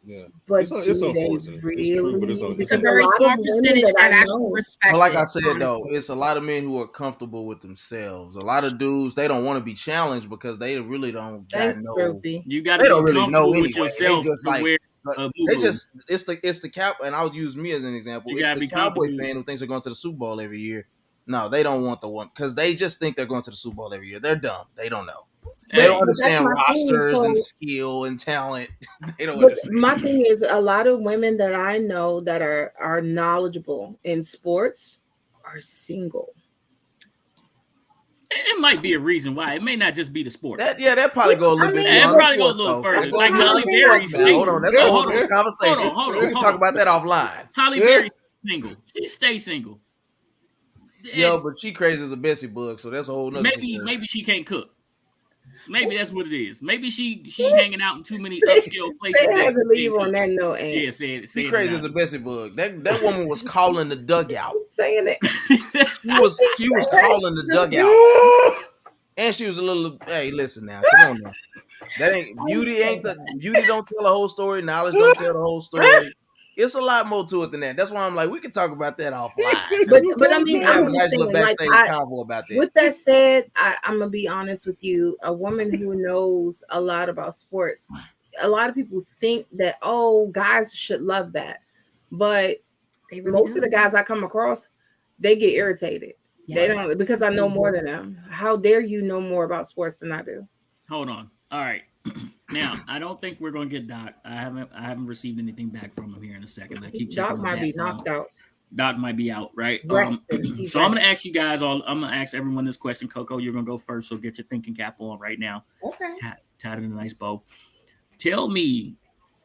Yeah, but it's unfortunate. Really? It's true, but it's a very small percentage that actually respect. But like I said, though, it's a lot of men who are comfortable with themselves. A lot of dudes, they don't want to be challenged because they really don't know. You got to they don't really know with anyway. yourself. They just like they just it's the cap, and I'll use me as an example. It's the Cowboy fan who thinks they're going to the Super Bowl every year. No, they don't want the one because they just think they're going to the Super Bowl every year. They're dumb. They don't know. They don't understand rosters and skill and talent. They don't understand. My thing is, a lot of women that I know that are knowledgeable in sports are single. It might be a reason why. It may not just be the sport. That probably go a little bit. It probably go a little further. Like Holly Berry's single. Hold on, that's a whole other conversation. Hold on. We can talk about that offline. Holly Berry's single. She stays single. Yo, but she crazy as a Bessie bug, so that's a whole nother situation. Maybe she can't cook. Maybe that's what it is. Maybe she hanging out in too many upscale places. They have to leave on that note. Yeah, say she crazy as a Bessie bug. That woman was calling the dugout. Saying it. She was calling the dugout. And she was a little. Hey, listen now, come on now. That ain't beauty. Beauty don't tell the whole story. Knowledge don't tell the whole story. It's a lot more to it than that. That's why I'm like, we can talk about that offline. But I mean, I'm nice little backstage convo about that. With that said, I'm gonna be honest with you. A woman who knows a lot about sports, a lot of people think that guys should love that, but most of the guys I come across, they get irritated. Yes. They don't because I know more than them. How dare you know more about sports than I do? Hold on. All right. Now, I don't think we're going to get Doc. I haven't received anything back from him here in a second. I keep checking. Doc might be knocked out. Doc might be out, right? So I'm going to ask you guys all. I'm going to ask everyone this question. CoCo, you're going to go first, so get your thinking cap on right now. Okay. Tied in a nice bow. Tell me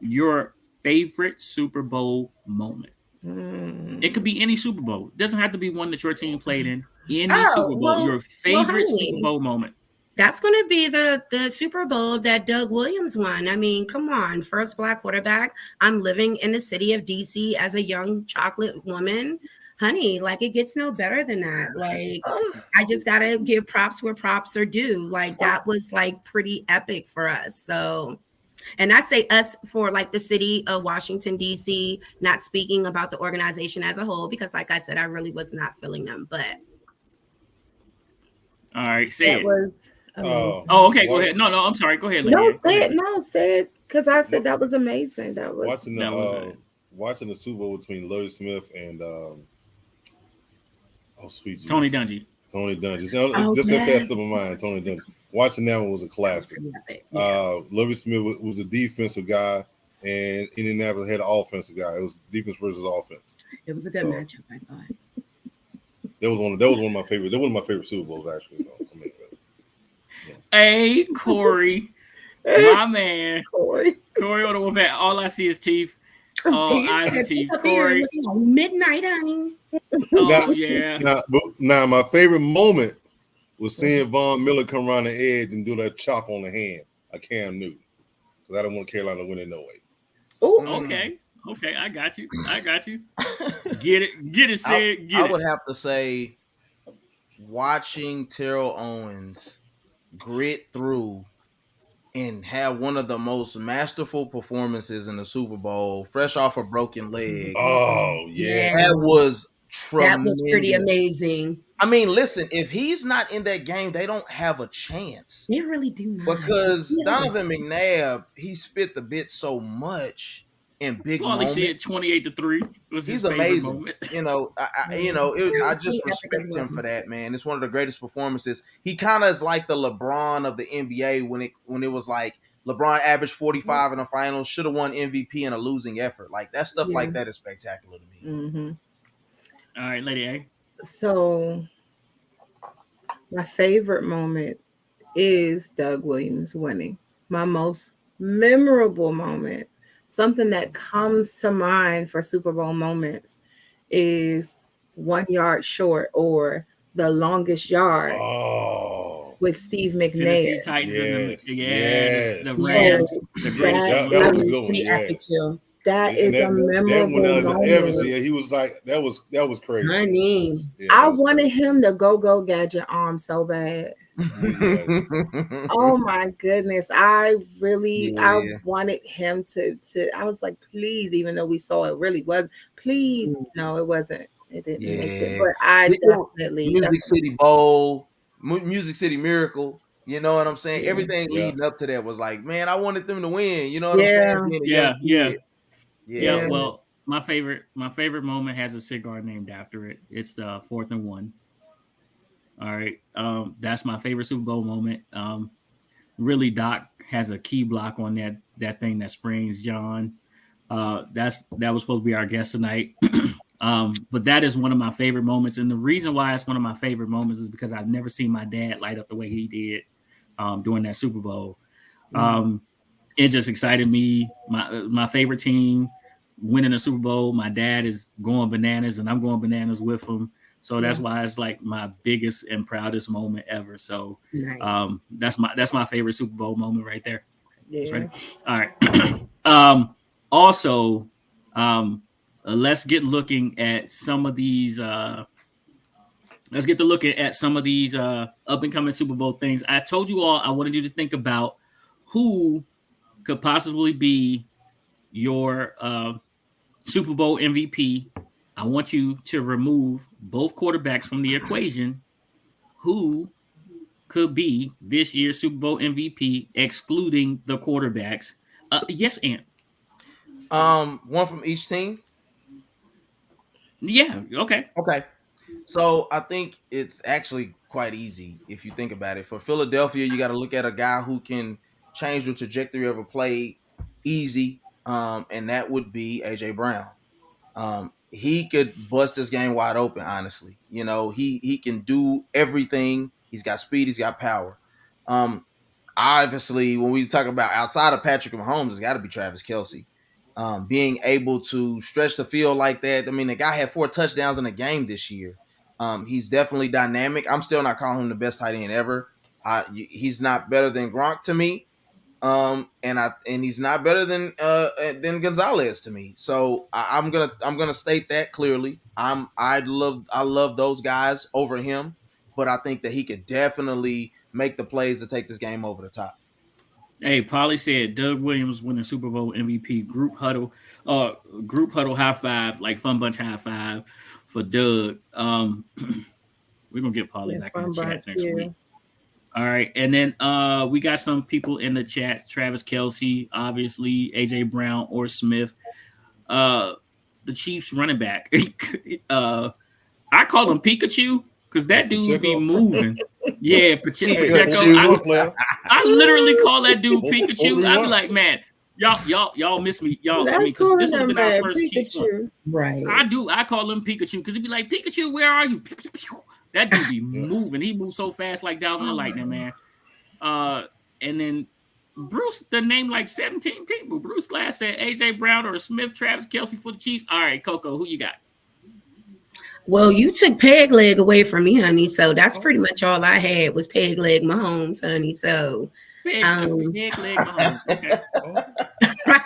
your favorite Super Bowl moment. It could be any Super Bowl. It doesn't have to be one that your team played in. Any Super Bowl. Your favorite Super Bowl moment. That's going to be the Super Bowl that Doug Williams won. I mean, come on. First Black quarterback. I'm living in the city of D.C. as a young chocolate woman. Honey, like, it gets no better than that. Like, I just got to give props where props are due. Like, that was, like, pretty epic for us. So, and I say us for, like, the city of Washington, D.C., not speaking about the organization as a whole, because, like I said, I really was not feeling them. But. All right, say it. Okay. Go ahead. No, I'm sorry. Go ahead. Say it. Because I said that was amazing. That was watching the Super Bowl between Lovie Smith and sweet Jesus. Tony Dungy. Just that fast in my mind. Tony Dungy. Watching that one was a classic. Lovie Smith was a defensive guy, and Indianapolis had an offensive guy. It was defense versus offense. It was a good matchup, I thought. That was one of my favorite. That was one of my favorite Super Bowls, actually. So I mean. Hey, Corey, my man. Corey on the wolf hat. All I see is teeth. All eyes and teeth. Corey. Midnight, honey. Yeah. Now, my favorite moment was seeing Von Miller come around the edge and do that chop on the hand. I Cam Newton. Because I don't want Carolina to win it no way. Oh, okay. I got you. Get it, Sid. I would have to say watching Terrell Owens grit through and have one of the most masterful performances in the Super Bowl, fresh off a broken leg. Oh, yeah. That was tremendous. That was pretty amazing. I mean, listen, if he's not in that game, they don't have a chance. They really do not. Because Donovan McNabb, he spit the bit so much in big moments. He said 28-3. He's amazing. Moment. I just respect him for that, man. It's one of the greatest performances. He kind of is like the LeBron of the NBA when it was like LeBron averaged 45 in the finals, should have won MVP in a losing effort. Like that stuff like that is spectacular to me. Mm-hmm. All right, Lady A. So my favorite moment is Doug Williams winning. My most memorable moment, something that comes to mind for Super Bowl moments, is 1 yard short or the longest yard with Steve McNair. Tennessee Titans the Rams. So The greatest that that was a was good one. pretty epic too. that is a that memorable one as an moment. Evans, he was like that was crazy. Honey. I wanted him to go gadget arm so bad. Yes. Oh my goodness. I wanted him to I was like, please, even though we saw it really was, please. No, it wasn't. It didn't make it. But I definitely Music City Bowl, Music City Miracle. You know what I'm saying? Everything leading up to that was like, man, I wanted them to win. You know what I'm saying? Being a young kid. Yeah. Well, my favorite moment has a cigar named after it. It's the 4th and 1. All right. That's my favorite Super Bowl moment. Really, Doc has a key block on that thing that springs John. That was supposed to be our guest tonight. But that is one of my favorite moments. And the reason why it's one of my favorite moments is because I've never seen my dad light up the way he did during that Super Bowl. It just excited me. My favorite team winning a Super Bowl. My dad is going bananas and I'm going bananas with him. So that's why it's like my biggest and proudest moment ever. So that's my favorite Super Bowl moment right there. Yeah. All right. Also, let's get looking at some of these. Let's get to looking at some of these up and coming Super Bowl things. I told you all I wanted you to think about who could possibly be your Super Bowl MVP. I want you to remove both quarterbacks from the equation. Who could be this year's Super Bowl MVP, excluding the quarterbacks? Yes, Ant. One from each team. Yeah. Okay. So I think it's actually quite easy if you think about it. For Philadelphia, you got to look at a guy who can change the trajectory of a play easy, and that would be AJ Brown. He could bust this game wide open, honestly. You know, he can do everything. He's got speed, he's got power. Obviously, when we talk about outside of Patrick Mahomes, it's got to be Travis Kelce. Being able to stretch the field like that. I mean, the guy had 4 touchdowns in a game this year. He's definitely dynamic. I'm still not calling him the best tight end ever. He's not better than Gronk to me. And he's not better than Gonzalez to me. So I'm gonna state that clearly. I love those guys over him, but I think that he could definitely make the plays to take this game over the top. Hey, Polly said Doug Williams winning Super Bowl MVP. Group huddle high five, like Fun Bunch high five for Doug. We're gonna get Polly back in the chat next week. All right, and then we got some people in the chat: Travis Kelce, obviously, AJ Brown or Smith. The Chiefs running back. I call him Pikachu because that dude be moving. Yeah, Pacheco. I literally call that dude Pikachu. I be like, man, y'all miss me, y'all. I mean, because this would have been our first Chiefs one. Right. I call him Pikachu because he'd be like, Pikachu, where are you? That dude be moving. He moves so fast like Dalvin Lightning, man. And then Bruce, the name like 17 people. Bruce Glass said AJ Brown or Smith, Travis Kelce for the Chiefs. All right, CoCo, who you got? Well, you took Peg Leg away from me, honey. So that's pretty much all I had was Peg Leg Mahomes, honey. So Peg Leg Mahomes. Okay. Right.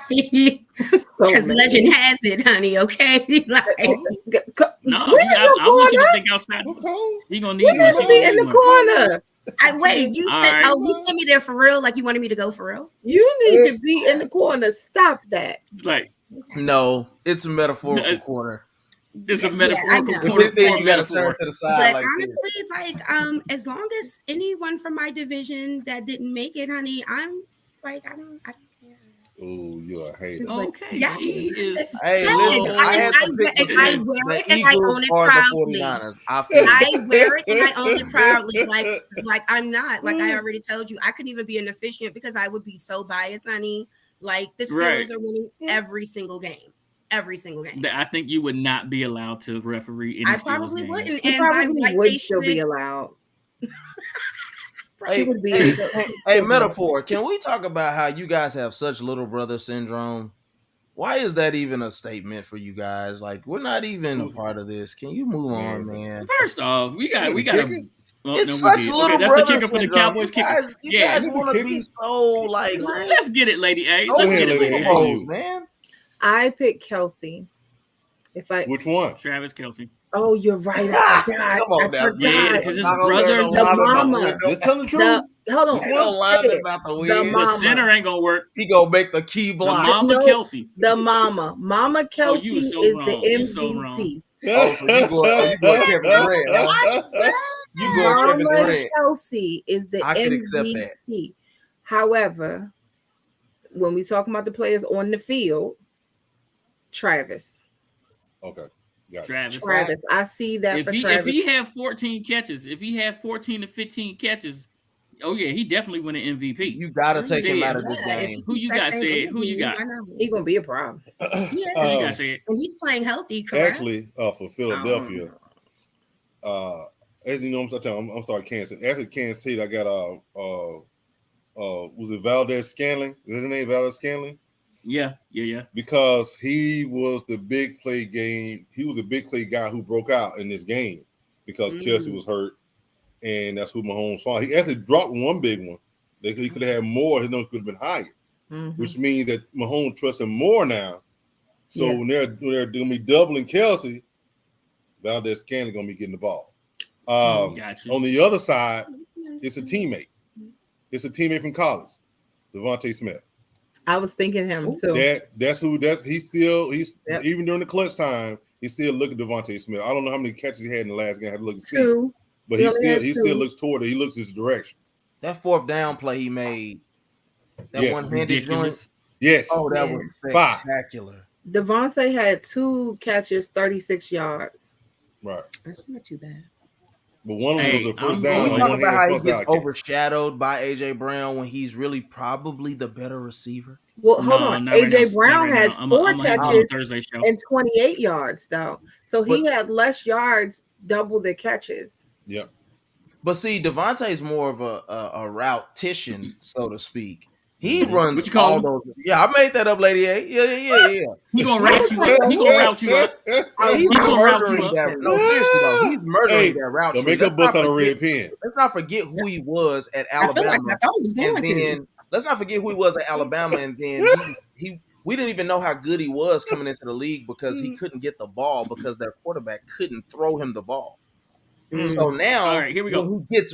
As legend has it, honey. Okay. No, I want you to think outside. You're gonna need one. Be in the corner. You said, you sent me there for real? Like you wanted me to go for real? You need to be in the corner. Stop that. Like, no, it's a metaphorical corner. It's a metaphorical corner. You got to turn to the side. But honestly, as long as anyone from my division that didn't make it, honey, I'm like, I don't care. Oh, you're a hater. Okay. Yeah. She is. Hey, I wear it and I own it proudly. I wear it and I own it proudly. Like I'm not. Like I already told you, I couldn't even be an officiant because I would be so biased, honey. Like the Steelers are winning every single game. Every single game. I think you would not be allowed to referee any I probably wouldn't. And probably would still be allowed. She would be. Hey, Metaphor, can we talk about how you guys have such little brother syndrome? Why is that even a statement for you guys? Like, we're not even a part of this. Can you move on, man? First off, we got to. Well, it's such little that's brother the kicker syndrome. For the Cowboys you guys want to be so like. Let's get it, Lady A. Let's get it, man. I pick Kelsey. Which one? Travis Kelce. Oh, you're right. I forgot. Come on, yeah, because his brother's the mama. Just tell the truth. Hold on. The center ain't gonna work. He gonna make the key block. The Mama Kelce. The Mama Kelce is the MVP. Oh, so you going Kevin Durant? You going Kevin Durant? Kelce is the MVP. I can accept that. However, when we talking about the players on the field, Travis. Okay. Travis. I see that Travis. If he had 14 catches, if he had 14 to 15 catches, oh yeah, he definitely win an MVP. You gotta take him out of this game. Who you got, said? Who you got? He gonna be a problem. Who you got, said? And he's playing healthy, correct? Actually, for Philadelphia, as you know, I'm starting Kansas City. Actually, Kansas City, I got was it Valdez Scantling? Is his name Valdez Scantling? Yeah. Because he was the big play game. He was a big play guy who broke out in this game because Kelce was hurt, and that's who Mahomes found. He actually dropped one big one. He could have had more. His number could have been higher, which means that Mahomes trusts him more now. So when they're going to be doubling Kelce, Valdez Scantling going to be getting the ball. On the other side, it's a teammate. It's a teammate from college, Devontae Smith. I was thinking him too. He's even during the clutch time, he's still looking at Devontae Smith. I don't know how many catches he had in the last game. I had to look and see. But he still looks toward it. He looks his direction. That fourth down play he made, that one-handed joint. Yes. Oh, that was spectacular. Devontae had 2 catches, 36 yards. Right. That's not too bad. But one of them was the first down. Talk about how he gets overshadowed by AJ Brown when he's really probably the better receiver. Well, hold on. AJ Brown had 4 catches and 28 yards, though. So he had less yards, double the catches. Yep. But see, Devontae's more of a route-tician, so to speak. He runs all those. Yeah, I made that up, Lady A. Yeah. He gonna route you up. He gonna route you up. He's murdering that. No, seriously though, he's murdering that route. Don't make a bust on a red pen. Let's not forget who he was at Alabama. Let's not forget who he was at Alabama, and then we didn't even know how good he was coming into the league because he couldn't get the ball because their quarterback couldn't throw him the ball. So now, all right, here we go.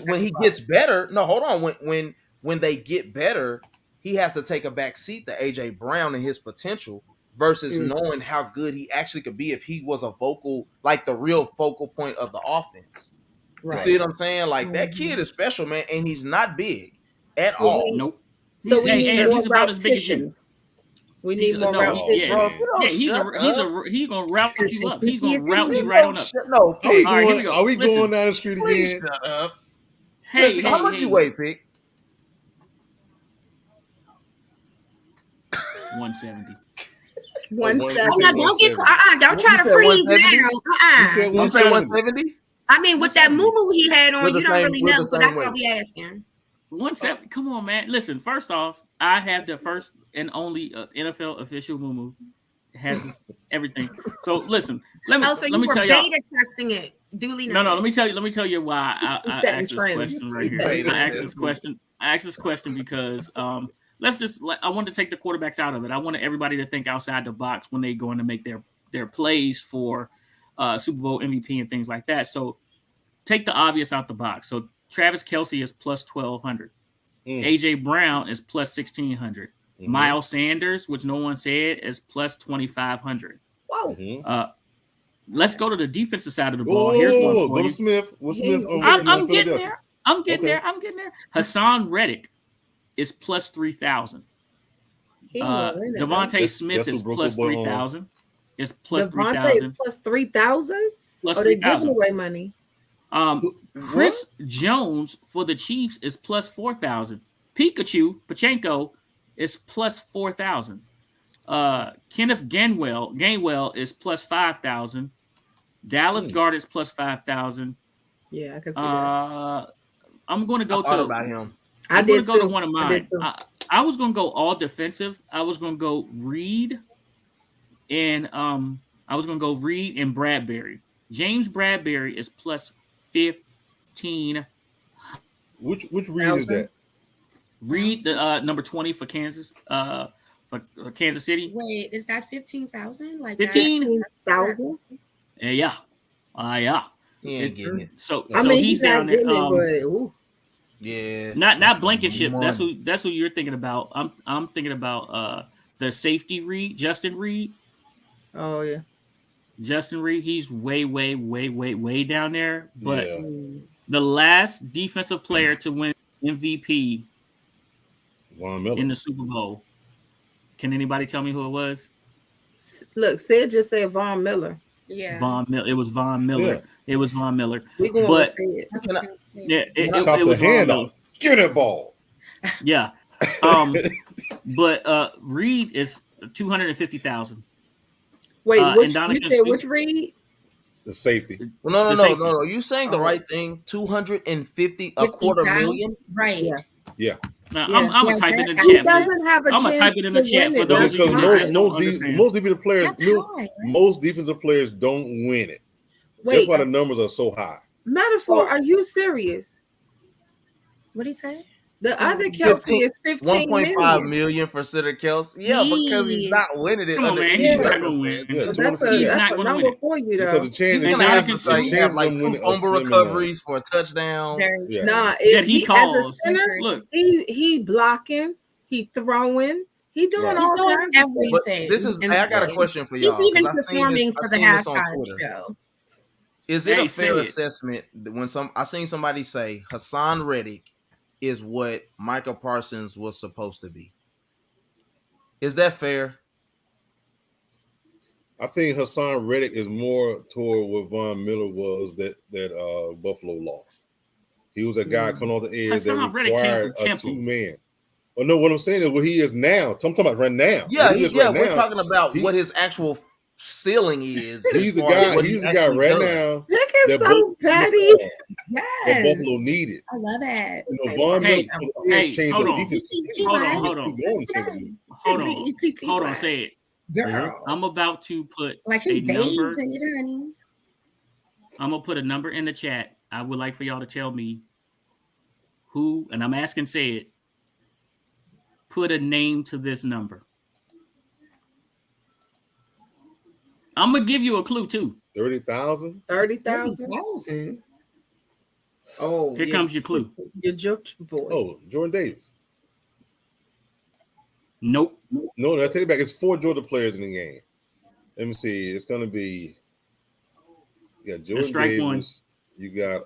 When he gets better, no, hold on. When they get better, he has to take a back seat to AJ Brown and his potential versus knowing how good he actually could be if he was the real focal point of the offense. Right. You see what I'm saying? Like that kid is special, man, and he's not big at all. Nope. So we need more route-ticians. We need more route-ticians. He's gonna route you up. He's gonna route you right on up. No, Pig. All right, here we go. Are we going down the street again? Shut up. Hey, how much you weigh, Pig? 170. 170. Don't try to freeze now. You said 170. I mean, with that moo he had on, you don't really know, so that's why we asking. 170. Come on, man. Listen, first off, I have the first and only NFL official moo. It has everything. So listen, let me tell y'all. Beta testing it. Duly noted. No. Let me tell you why I asked this question right here. I asked this question because I want to take the quarterbacks out of it. I wanted everybody to think outside the box when they going to make their plays for Super Bowl MVP and things like that. So take the obvious out the box. So Travis Kelce is plus 1,200. AJ Brown is plus 1,600. Miles Sanders, which no one said, is plus 2,500. Wow. Let's go to the defensive side of the ball. Here's one for you. Go to Smith. What's Smith? I'm getting there. I'm getting there. Hassan Reddick is plus 3,000. Devontae Smith is plus 3,000. It's plus 3,000. Plus 3,000? Plus 3,000. They're giving away money. Chris Jones for the Chiefs is plus 4,000. Pachenko is plus 4,000. Kenneth Gainwell is plus 5,000. Dallas Goedert is plus 5,000. Yeah, I can see that. I'm going to go thought to about him. I'm going to go to one of I mine. did too. I was going to go all defensive. I was going to go Reed and Bradbury. James Bradbury is plus 15. Which Reed is that? Reed, the number 20 for Kansas, for Kansas City. Wait, is that 15,000? Like 15,000? Yeah. Yeah. He ain't getting it. So I mean, he's down there. Yeah. Not Blankenship. That's who you're thinking about. I'm thinking about the safety Reed, Justin Reed. Oh yeah. Justin Reed, he's way down there. But Yeah. the last defensive player to win MVP Von Miller in the Super Bowl. Can anybody tell me who it was? Look, Sid just said Von Miller. Yeah. Von Miller. It was Von Miller. Yeah. It was Von Miller. We going But to say it. chop it the was hand Von Miller. off. Give me that ball. Yeah. But Reed is 250,000. Wait, and which Reed? The safety. Well, no. You saying the right thing? 250, a quarter million? Right. Yeah. Now, I'm gonna type it in the He chat. doesn't have a I'm gonna chance type it in the to chat win for it. those of you Because that don't understand. most defensive players, That's high, right? most defensive players don't win it. Wait, That's why the numbers are so high. metaphor, are you serious? What did he say? The other Kelsey is 15 1.5 million for Sitter Kelsey. Yeah, because he's not winning it. Come on, under man. any He's not gonna win. circumstances. Yeah, That's He's a not gonna number win it. for you, Because though. the chance, He's And gonna have Jonathan to Taylor have like of 2 winning are fumble slim enough. recoveries for a touchdown. Very Yeah. Nah, That if he he as a calls. center, Look, he blocking, he throwing, he doing Right. He's all doing kinds of stuff. But everything. this is, And I got a question for he's y'all. even 'Cause performing for the this on halftime Twitter. show. Is it Hey, a say fair it. assessment that when I seen somebody say Hassan Reddick is what Michael Parsons was supposed to be? Is that fair? I think Hassan Reddick is more toward what Von Miller was that Buffalo lost. He was a guy coming off the edge Hassan that Reddick came required from a Temple. 2-man. Well, no, what I'm saying is what he is now. I'm talking about right now. Yeah, What he is yeah. right We're now, talking about what his actual ceiling is. He's as the far as guy. what He's the he's guy actually right done. now Look that at so petty. that Yes. Buffalo needed. I love it. You know, Von Miller changed hold the on. defense. Hold on. Say it. Girl. I'm about to put Like a he bathes number. in it, honey. I'm gonna put a number in the chat. I would like for y'all to tell me who, and I'm asking, say it. Put a name to this number. I'm gonna give you a clue too. 30,000. 30,000. Oh, Here comes your clue. Your joke boy. Oh, Jordan Davis. Nope. No, I take it back. It's 4 Georgia players in the game. Let me see. It's gonna be Jordan strike Davis. one. You got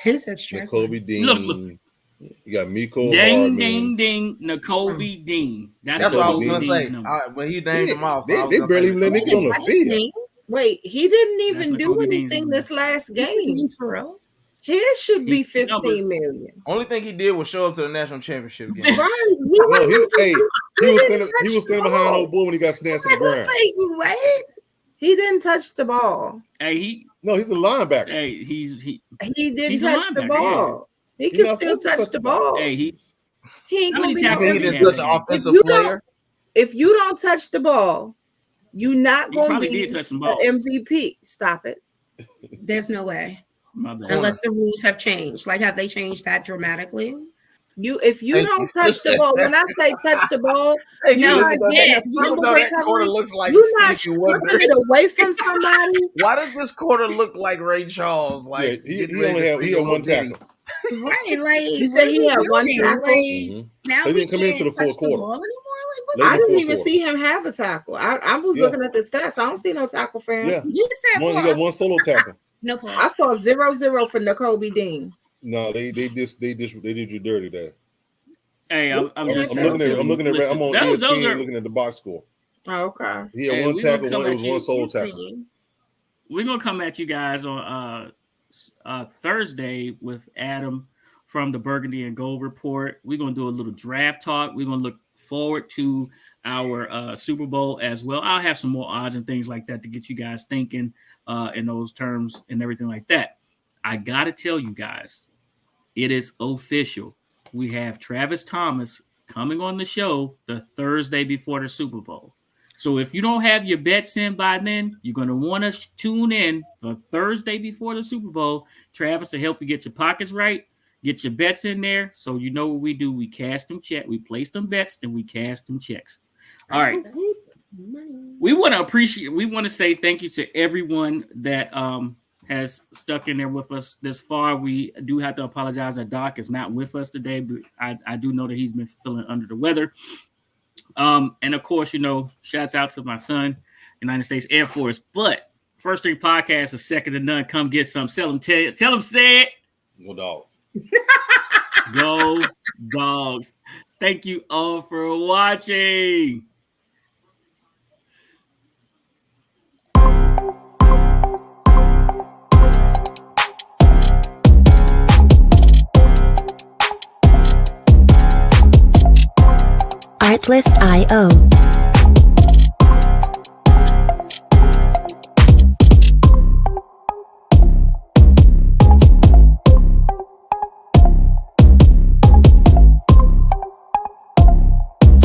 He said strike. Nakobe Dean. Look. You got Miko Ding, Hardman. ding, Nakobe Dean. That's what I was Nakobe gonna say. Dean's number. When he named him off, so I was They gonna barely say even let Nick on the field. Wait, he didn't That's even do Nakobe Dean's anything number. this last This game. is for real. His should be He- 15 million. Only thing he did was show up to the national championship game. Right. No, he was standing touch behind the old bull when he got snatched to the ground. Like, what? He didn't touch the ball. Hey, No, he's a linebacker. he He didn't He's a touch the linebacker, ball. He He's can not still supposed to touch the ball. hey, he He ain't How gonna many be tackles He he didn't had touch that an game? offensive If you don't- player. If you don't touch the ball, you're not He going to probably be did touch some an ball. MVP. Stop it. There's no way. My bad. Unless the rules have changed. Like, have they changed that dramatically? If you Thank don't you. touch the ball, when I say touch the ball, Hey, No, even though yeah, that- you even know though what that quarter recovery- looks like you're not Stevie Wonder. stripping it away from somebody. Why does this quarter look like Ray Charles? Like he getting ready only to had sing a one little ditty? tackle. Right, like You said he had one tackle? Mhm. Now They we didn't come can't into the touch fourth quarter. ball anymore. Like, what's Late I in the didn't fourth even quarter. see him have a tackle. I was Yeah. looking at the stats. I don't see no tackle for him. Yeah, He said, he got one solo tackle. no I pause. saw 0-0 for Nakobe Dean. No, they did you dirty there. Hey, I'm I'm just looking at Listen, I'm on those ESPN are, looking at the box score. Oh, okay. He had Hey, one we gonna tackle, come it at was you. one solo tackle. we're gonna come at you guys on Thursday with Adam from the Burgundy and Gold Report. We're gonna do a little draft talk. We're gonna look forward to our Super Bowl as well. I'll have some more odds and things like that to get you guys thinking in those terms and everything like that. I gotta tell you guys, it is official. We have Travis Thomas coming on the show the Thursday before the Super Bowl. So if you don't have your bets in by then, you're going to want to tune in the Thursday before the Super Bowl. Travis to help you get your pockets right, get your bets in there. So you know what we do. We cash them checks. We place them bets and we cash them checks. All right. We want to say thank you to everyone that has stuck in there with us this far. We do have to apologize that Doc is not with us today, but I do know that he's been feeling under the weather. And of course, shouts out to my son, United States Air Force. But First String Podcast is second to none. Come get some. Tell him, say it. Go Dogs. Go Dogs. Thank you all for watching. Artlist.io